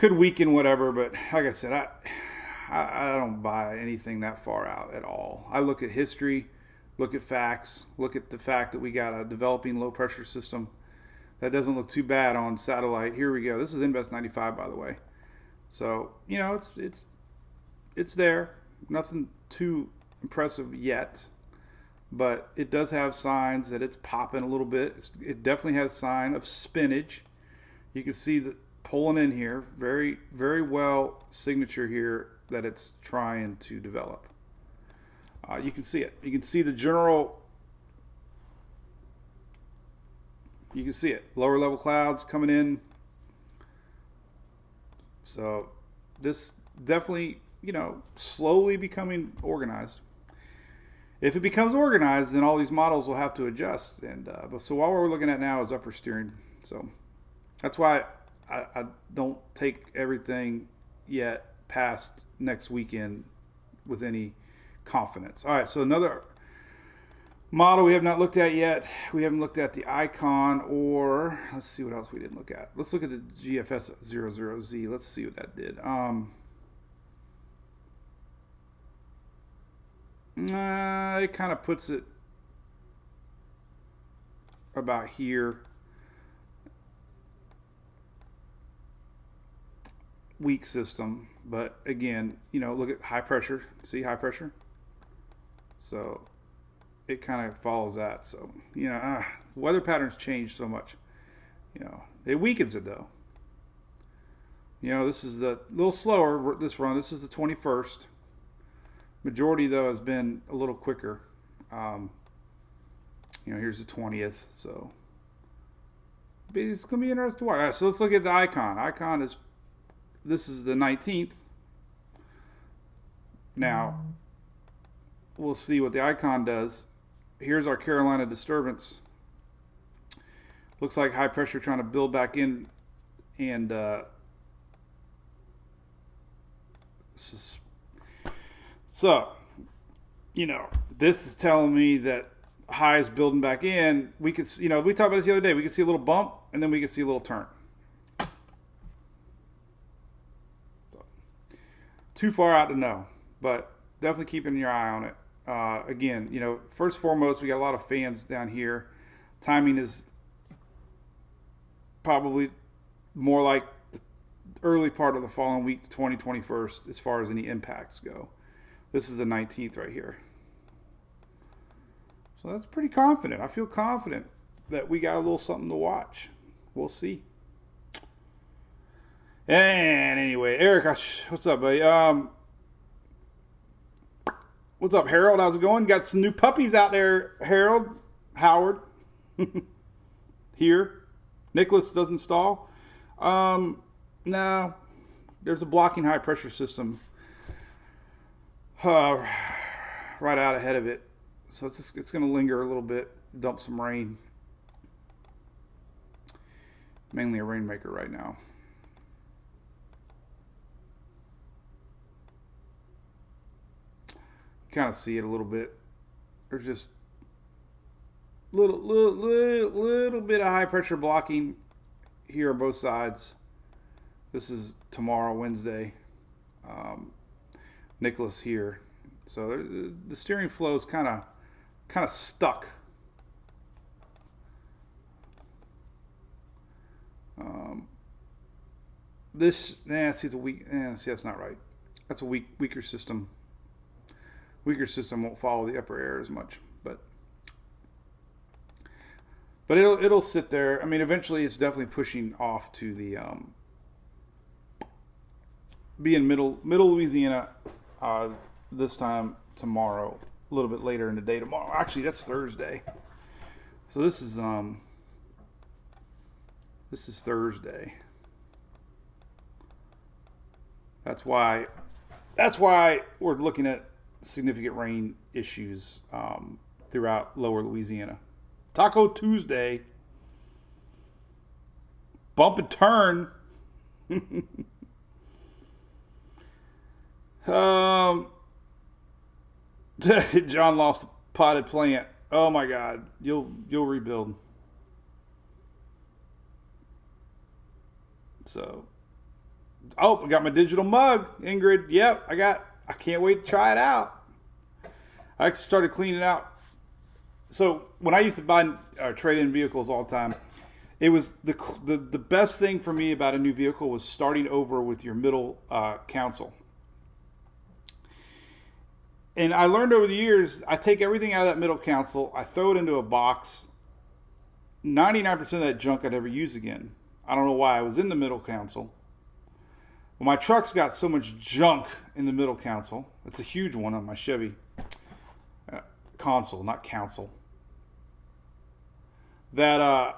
weaken whatever, but like I said, I don't buy anything that far out at all. I look at history. Look at facts. Look at the fact that we got a developing low pressure system. That doesn't look too bad on satellite. Here we go. This is Invest 95, by the way. So, you know, it's there. Nothing too impressive yet, but it does have signs that it's popping a little bit. It definitely has a sign of spinach. You can see that pulling in here, very, very well signature here that it's trying to develop. You can see it. You can see the general. You can see it. Lower level clouds coming in. So this definitely, you know, slowly becoming organized. If it becomes organized, then all these models will have to adjust. And so what we're looking at now is upper steering. So that's why I don't take everything yet past next weekend with any confidence. All right, so another model we have not looked at yet. We haven't looked at the Icon, or let's see what else we didn't look at. Let's look at the GFS 00Z. Let's see what that did. It kind of puts it about here. Weak system, but again, you know, look at high pressure. See high pressure? So it kind of follows that. So, you know, weather patterns change so much. You know, it weakens it though. You know, this is the little slower, this run. This is the 21st. Majority though has been a little quicker. You know, here's the 20th. So it's going to be interesting to watch. All right, so let's look at the Icon. Icon is, this is the 19th. Now, we'll see what the Icon does. Here's our Carolina disturbance. Looks like high pressure trying to build back in, and so, you know, this is telling me that high is building back in. We could, you know, we talked about this the other day. We could see a little bump, and then we could see a little turn. So, too far out to know, but definitely keeping your eye on it. Again, you know, first and foremost, we got a lot of fans down here. Timing is probably more like the early part of the following week, the 21st, as far as any impacts go. This is the 19th right here. So that's pretty confident. I feel confident that we got a little something to watch. We'll see. And anyway, Eric, what's up, buddy? What's up, Harold? How's it going? Got some new puppies out there, Harold. Howard. Here. Nicholas doesn't stall. No. There's a blocking high pressure system right out ahead of it. So it's going to linger a little bit, dump some rain. Mainly a rainmaker right now. Kind of see it a little bit. There's just little bit of high pressure blocking here on both sides. This is tomorrow, Wednesday. Nicholas here, so the steering flow is kind of stuck. See, it's a weak. See, that's not right. That's a weaker system. Weaker system won't follow the upper air as much, but it'll sit there. I mean, eventually, it's definitely pushing off to the be in middle Louisiana this time tomorrow, a little bit later in the day tomorrow. Actually, that's Thursday. So this is Thursday. That's why we're looking at significant rain issues throughout lower Louisiana. Taco Tuesday. Bump and turn. John lost a potted plant. Oh my God. You'll rebuild. So, I got my digital mug, Ingrid. Yep, I can't wait to try it out. I actually started cleaning out So when I used to buy trade-in vehicles all the time, it was the best thing for me about a new vehicle was starting over with your middle console. And I learned over the years, I take everything out of that middle console, I throw it into a box. 99% of that junk I'd never use again. I don't know why. I was in the middle console. Well, my truck's got so much junk in the middle console. It's a huge one on my Chevy console, not council. That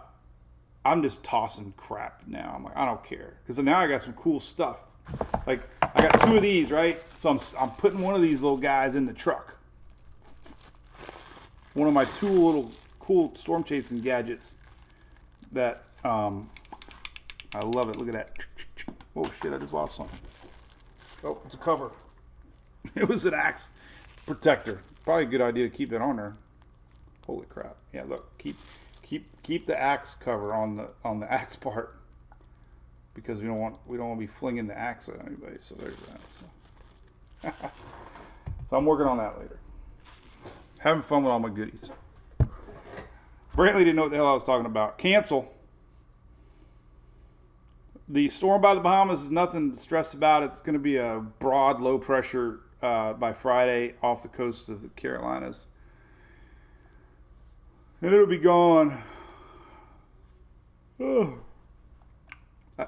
I'm just tossing crap now. I'm like, I don't care, because now I got some cool stuff. Like I got 2 of these, right? So I'm putting one of these little guys in the truck. One of my 2 little cool storm chasing gadgets that I love it. Look at that. Oh shit, I just lost something. Oh, it's a cover. It was an axe protector. Probably a good idea to keep it on there. Holy crap. Yeah, look, keep the axe cover on the axe part, because we don't want to be flinging the axe at anybody. So there's that. So I'm working on that later. Having fun with all my goodies. Brantley didn't know what the hell I was talking about. Cancel. The storm by the Bahamas is nothing to stress about. It's going to be a broad low pressure by Friday off the coast of the Carolinas. And it'll be gone. Oh.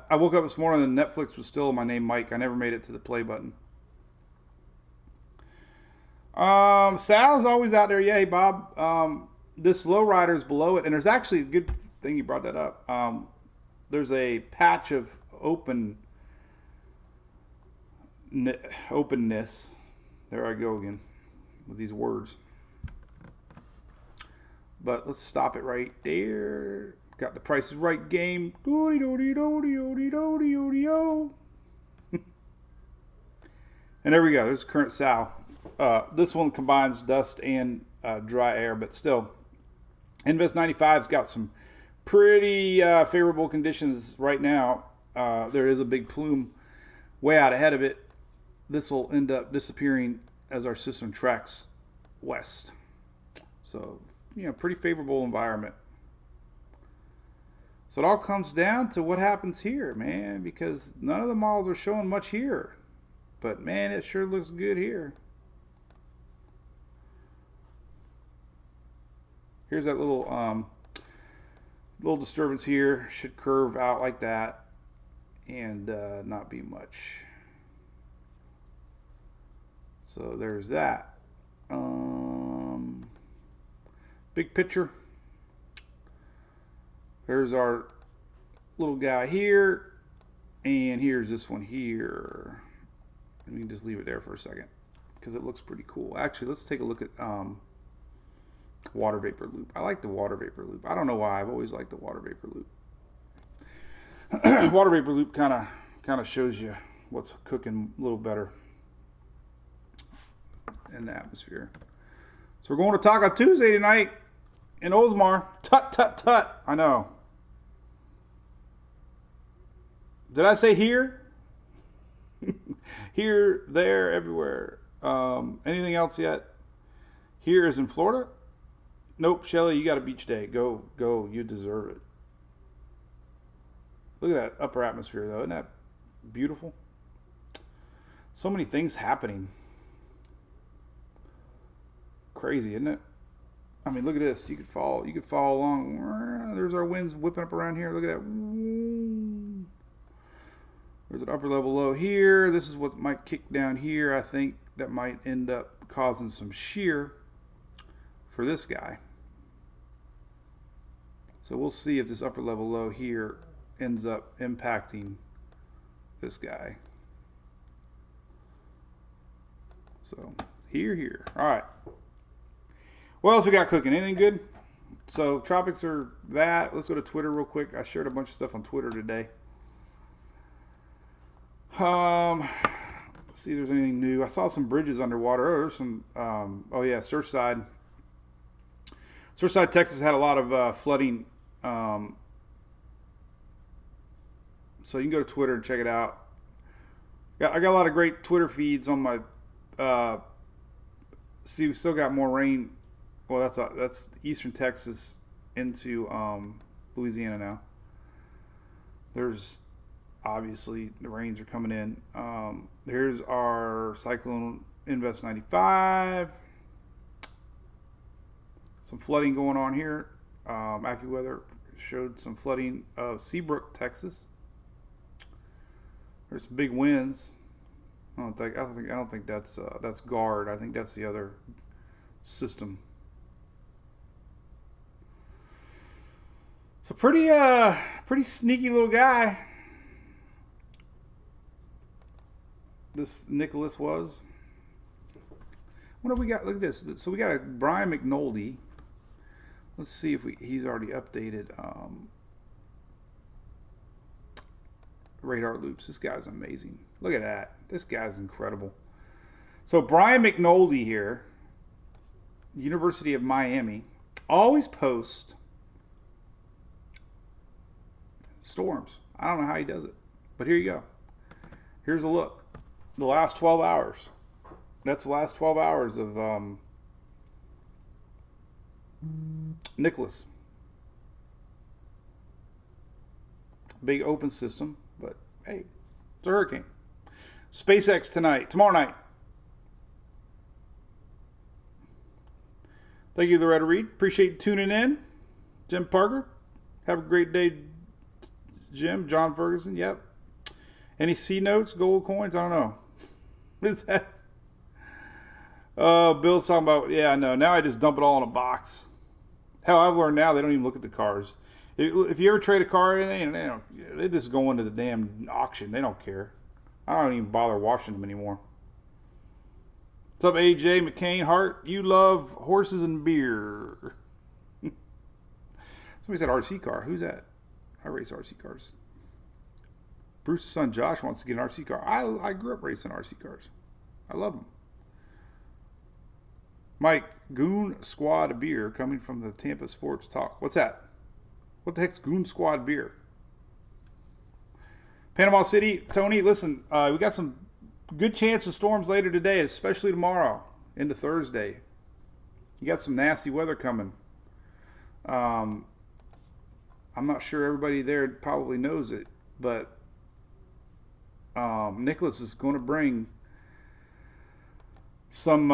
I woke up this morning and Netflix was still my name, Mike. I never made it to the play button. Sal's always out there. Yeah, hey, Bob. This lowrider is below it, and there's actually a good thing you brought that up. There's a patch of openness. There I go again with these words. But let's stop it right there. Got the Price is Right game. And there we go. There's current Sal. This one combines dust and dry air, but still. Invest 95's got some pretty favorable conditions right now. There is a big plume way out ahead of it. This will end up disappearing as our system tracks west. So, pretty favorable environment. So it all comes down to what happens here, man, because none of the models are showing much here. But, man, it sure looks good here. Here's that little disturbance here. Should curve out like that and not be much. So there's that. Big picture. There's our little guy here, and here's this one here. And we can just leave it there for a second because it looks pretty cool. Actually, let's take a look at water vapor loop. I like the water vapor loop. I don't know why. I've always liked the water vapor loop. Water vapor loop kind of shows you what's cooking a little better in the atmosphere. So we're going to Taco Tuesday tonight in Oldsmar. Tut, tut, tut. I know. Did I say here? Here, there, everywhere. Anything else yet? Here is in Florida? Nope, Shelly, you got a beach day. Go. You deserve it. Look at that upper atmosphere, though. Isn't that beautiful? So many things happening. Crazy, isn't it? I mean, look at this. You could follow along. There's our winds whipping up around here. Look at that. There's an upper level low here. This is what might kick down here. I think that might end up causing some shear for this guy. So we'll see if this upper level low here ends up impacting this guy. So here. All right. What else we got cooking? Anything good? So Tropics are that. Let's go to Twitter real quick. I shared a bunch of stuff on Twitter today. Let's see if there's anything new. I saw some bridges underwater. Oh, there's some. Surfside. Surfside, Texas had a lot of flooding. So you can go to Twitter and check it out. I got a lot of great Twitter feeds on my. See, we still got more rain Well, that's eastern Texas into Louisiana now. There's obviously the rains are coming in. Here's our cyclone Invest 95. Some flooding going on here. AccuWeather showed some flooding of Seabrook, Texas. There's some big winds. I don't think that's GARD. I think that's the other system. So pretty sneaky little guy. This Nicholas was. What have we got? Look at this. So we got a Brian McNulty. Let's see if he's already updated radar loops. This guy's amazing. Look at that. This guy's incredible. So Brian McNulty here, University of Miami, always posts storms. I don't know how he does it, but here you go. Here's a look. The last 12 hours. That's the last 12 hours of Nicholas. Big open system, but hey, it's a hurricane. SpaceX tomorrow night. Thank you, Loretta Reed. Appreciate you tuning in. Jim Parker, have a great day. Jim, John Ferguson, yep. Any C notes, gold coins? I don't know. What is that? Bill's talking about, yeah, no. Now I just dump it all in a box. Hell, I've learned now they don't even look at the cars. If you ever trade a car, they just go into the damn auction. They don't care. I don't even bother washing them anymore. What's up, AJ McCain Hart? You love horses and beer. Somebody said RC car. Who's that? I race RC cars. Bruce's son Josh wants to get an RC car. I grew up racing RC cars. I love them. Mike, Goon Squad beer coming from the Tampa Sports Talk. What's that? What the heck's Goon Squad beer? Panama City, Tony, listen, we got some good chance of storms later today, especially tomorrow into Thursday. You got some nasty weather coming. I'm not sure everybody there probably knows it, but Nicholas is going to bring some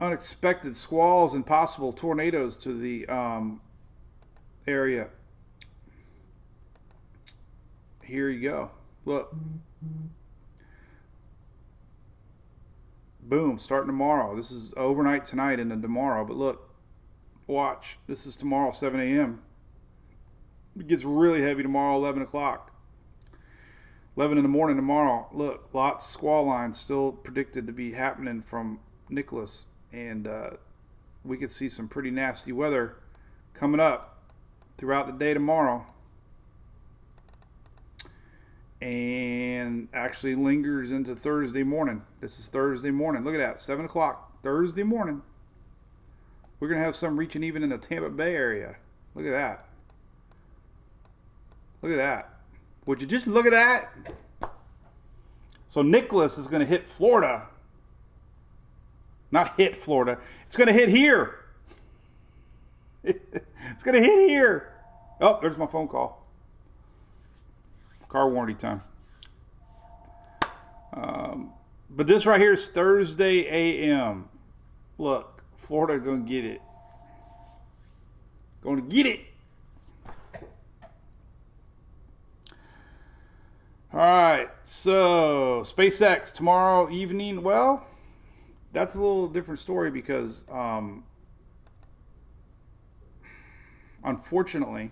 unexpected squalls and possible tornadoes to the area. Here you go. Look. Boom, starting tomorrow. This is overnight tonight and then tomorrow. But look, watch. This is tomorrow, 7 a.m. It gets really heavy tomorrow, 11 o'clock. 11 in the morning tomorrow. Look, lots of squall lines still predicted to be happening from Nicholas. And we could see some pretty nasty weather coming up throughout the day tomorrow. And actually lingers into Thursday morning. This is Thursday morning. Look at that, 7 o'clock, Thursday morning. We're going to have some reaching even in the Tampa Bay area. Look at that. Look at that. Would you just look at that? So Nicholas is going to hit Florida. Not hit Florida. It's going to hit here. It's going to hit here. Oh, there's my phone call. Car warranty time. But this right here is Thursday a.m. Look, Florida going to get it. Going to get it. All right, so SpaceX tomorrow evening. Well, that's a little different story because unfortunately,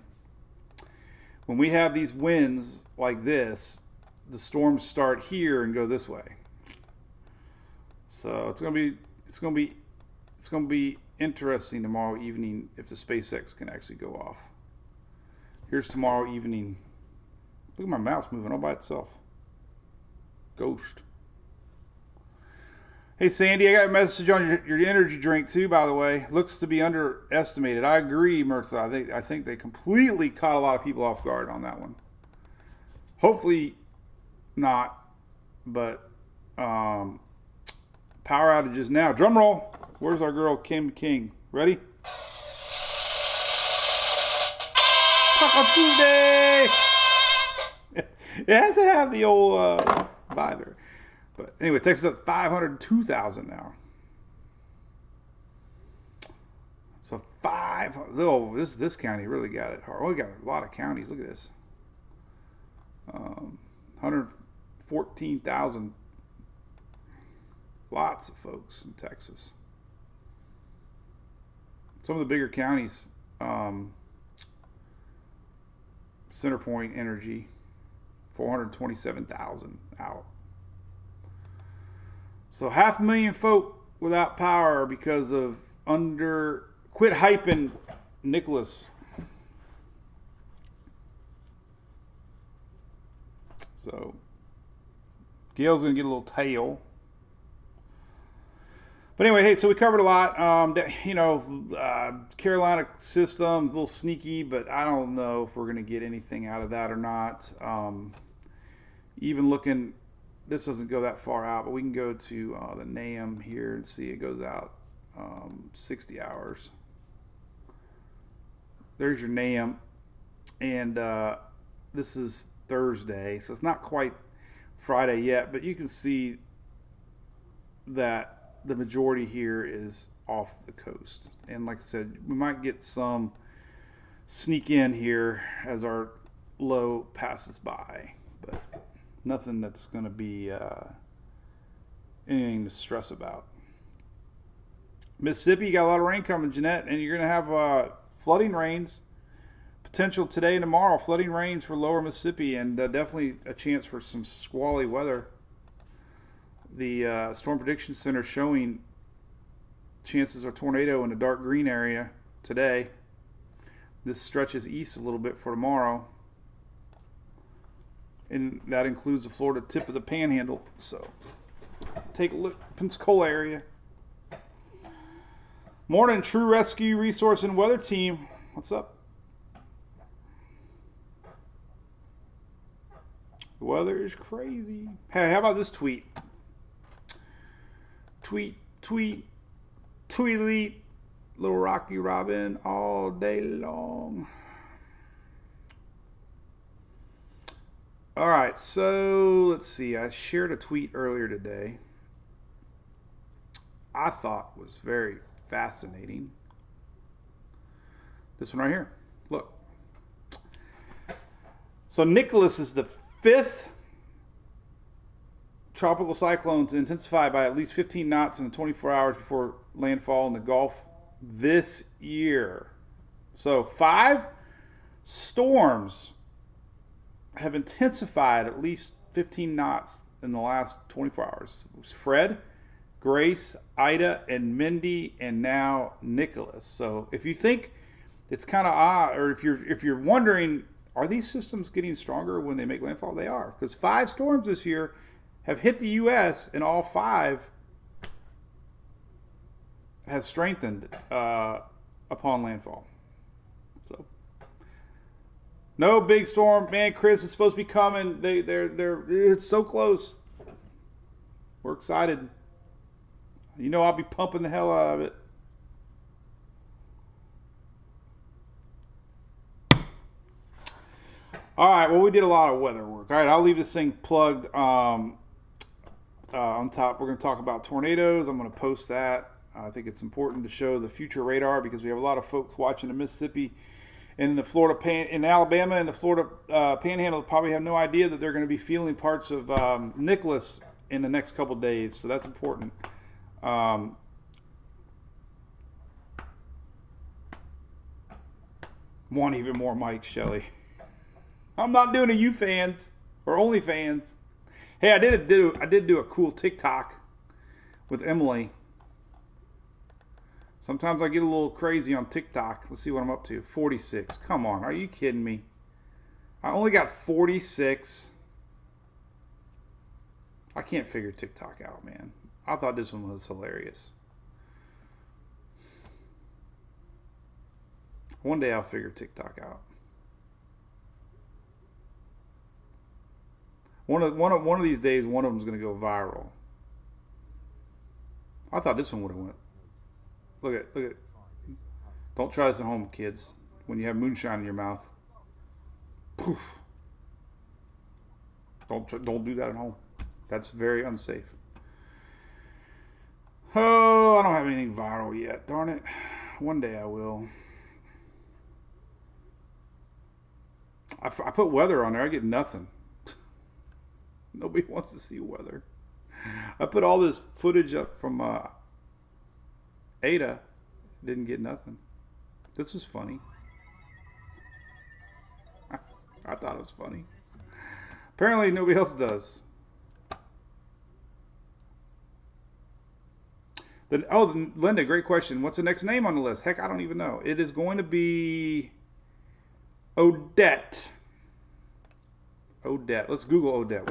when we have these winds like this, the storms start here and go this way. So it's gonna be interesting tomorrow evening if the SpaceX can actually go off. Here's tomorrow evening. Look at my mouse moving all by itself. Ghost. Hey Sandy, I got a message on your energy drink too, by the way. Looks to be underestimated. I agree, Mirtha. I think they completely caught a lot of people off guard on that one. Hopefully not, but power outages now. Drum roll. Where's our girl Kim King? Ready? Taco Tuesday! It has to have the old vibe. But anyway, Texas up 502,000 now. So this county really got it hard. We got a lot of counties. Look at this. 114,000. Lots of folks in Texas. Some of the bigger counties, Centerpoint Energy, 427,000 out. So 500,000 folk without power because of quit hyping Nicholas. So Gail's gonna get a little tail. But anyway, hey, so we covered a lot. Carolina system, a little sneaky, but I don't know if we're going to get anything out of that or not. Even looking, this doesn't go that far out, but we can go to the NAM here and see it goes out 60 hours. There's your NAM, and this is Thursday, so it's not quite Friday yet, but you can see that the majority here is off the coast. And like I said, we might get some sneak in here as our low passes by, but nothing that's going to be anything to stress about. Mississippi, you got a lot of rain coming, Jeanette, and you're going to have flooding rains potential today and tomorrow. Flooding rains for lower Mississippi, and definitely a chance for some squally weather. The Storm Prediction Center showing chances of tornado in the dark green area today. This stretches east a little bit for tomorrow. And that includes the Florida tip of the panhandle. So take a look, Pensacola area. Morning, True Rescue Resource and Weather Team. What's up? The weather is crazy. Hey, how about this tweet? Tweet, Little Rocky Robin all day long. All right, so let's see. I shared a tweet earlier today I thought was very fascinating. This one right here. Look. So Nicholas is the fifth tropical cyclone to intensify by at least 15 knots in the 24 hours before landfall in the Gulf this year. So 5 storms have intensified at least 15 knots in the last 24 hours. It was Fred, Grace, Ida, and Mindy, and now Nicholas. So if you think it's kind of odd, or if you're wondering, are these systems getting stronger when they make landfall? They are, because 5 storms this year have hit the U.S. and all 5 has strengthened upon landfall. So no big storm, man. Chris is supposed to be coming. It's so close. We're excited. You know I'll be pumping the hell out of it. All right, well, we did a lot of weather work. All right, I'll leave this thing plugged on top. We're going to talk about tornadoes. I'm going to post that. I think it's important to show the future radar because we have a lot of folks watching in Mississippi and in the Florida in Alabama and the Florida Panhandle probably have no idea that they're going to be feeling parts of Nicholas in the next couple days. So that's important. Want even more Mike Shelley. I'm not doing a fans or OnlyFans. Hey, I did do a cool TikTok with Emily. Sometimes I get a little crazy on TikTok. Let's see what I'm up to. 46. Come on, are you kidding me? I only got 46. I can't figure TikTok out, man. I thought this one was hilarious. One day I'll figure TikTok out. One of these days, one of them's going to go viral. I thought this one would have went. Look at Don't try this at home, kids. When you have moonshine in your mouth. Poof. Don't do that at home. That's very unsafe. Oh, I don't have anything viral yet. Darn it. One day I will. I put weather on there. I get nothing. Nobody wants to see weather. I put all this footage up from Ada. Didn't get nothing. This was funny. I thought it was funny. Apparently nobody else does. Linda, great question. What's the next name on the list? Heck, I don't even know. It is going to be Odette. Odette. Let's Google Odette.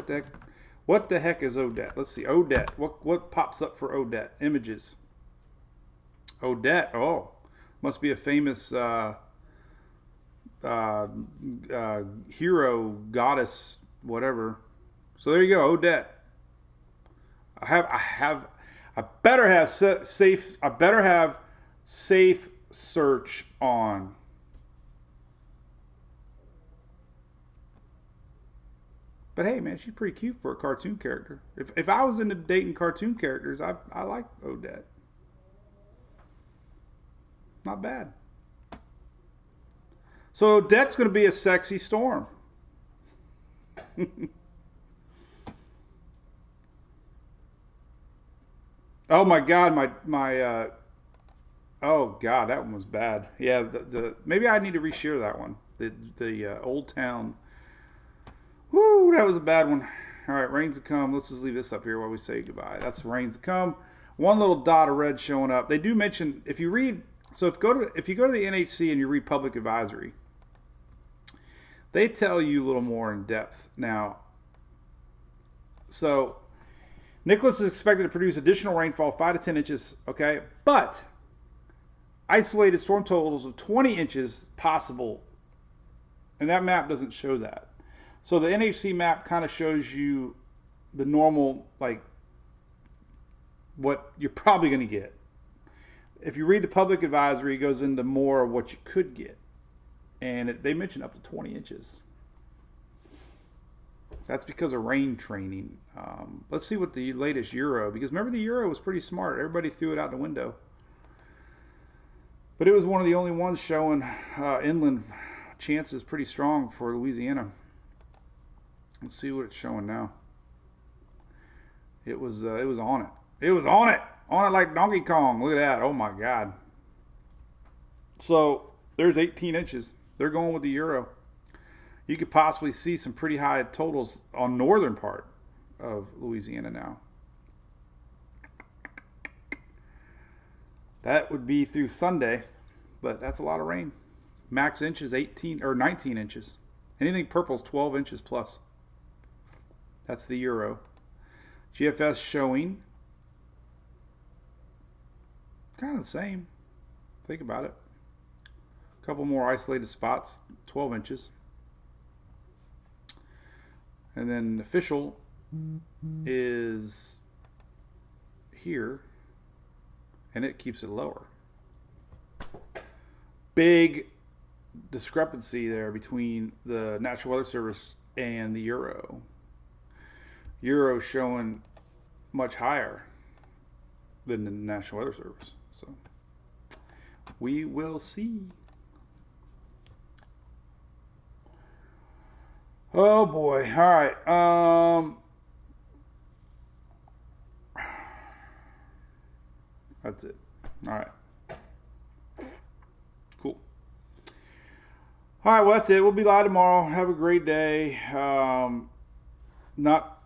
What the heck is Odette? Let's see. Odette. What pops up for Odette? Images. Odette. Oh, must be a famous hero, goddess, whatever. So there you go, Odette. I better have safe search on. But hey, man, she's pretty cute for a cartoon character. If I was into dating cartoon characters, I like Odette. Not bad. So Odette's going to be a sexy storm. Oh my God, my oh God, that one was bad. Yeah, maybe I need to reshare that one. The Old Town. Woo, that was a bad one. All right, rains to come. Let's just leave this up here while we say goodbye. That's rains to come. One little dot of red showing up. They do mention, if you read, so if you go to the NHC and you read public advisory, they tell you a little more in depth. Now, so Nicholas is expected to produce additional rainfall 5 to 10 inches, okay? But isolated storm totals of 20 inches possible. And that map doesn't show that. So the NHC map kind of shows you the normal, like, what you're probably going to get. If you read the public advisory, it goes into more of what you could get. And they mention up to 20 inches. That's because of rain training. Let's see what the latest Euro, because remember the Euro was pretty smart. Everybody threw it out the window. But it was one of the only ones showing inland chances pretty strong for Louisiana. Let's see what it's showing now. It was on it. It was on it. On it like Donkey Kong. Look at that. Oh my God. So there's 18 inches. They're going with the Euro. You could possibly see some pretty high totals on northern part of Louisiana now. That would be through Sunday, but that's a lot of rain. Max inches 18 or 19 inches. Anything purple is 12 inches plus. That's the Euro. GFS showing kind of the same. Think about it. A couple more isolated spots, 12 inches. And then the official is here, and it keeps it lower. Big discrepancy there between the National Weather Service and the Euro. Euro showing much higher than the National Weather Service. So we will see. Oh boy. All right. That's it. All right. Cool. All right, well, that's it. We'll be live tomorrow. Have a great day. Not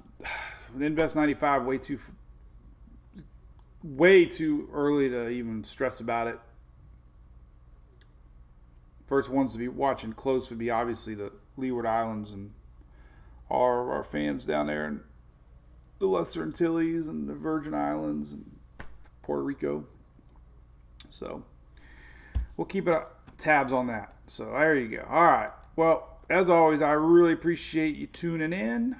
Invest 95 way too early to even stress about it. First ones to be watching close would be obviously the Leeward Islands and our fans down there in the Lesser Antilles and the Virgin Islands and Puerto Rico. So we'll keep tabs on that. So there you go. All right. Well, as always, I really appreciate you tuning in.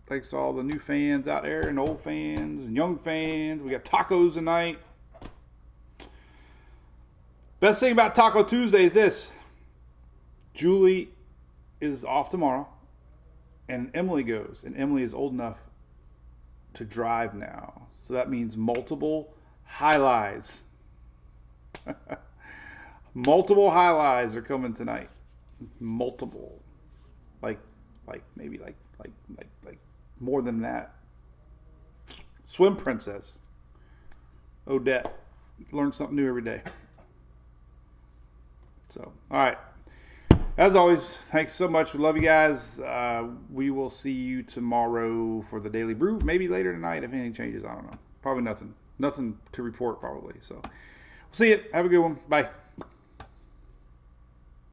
Thanks to all the new fans out there and old fans and young fans. We got tacos tonight. Best thing about Taco Tuesday is this. Julie is off tomorrow, and Emily goes. And Emily is old enough to drive now. So that means multiple highlights. Multiple highlights are coming tonight. Multiple. Like maybe like more than that. Swim Princess. Odette. Learn something new every day. So, all right. As always, thanks so much. We love you guys. We will see you tomorrow for the Daily Brew. Maybe later tonight if anything changes. I don't know. Probably nothing. Nothing to report probably. So, we'll see you. Have a good one. Bye.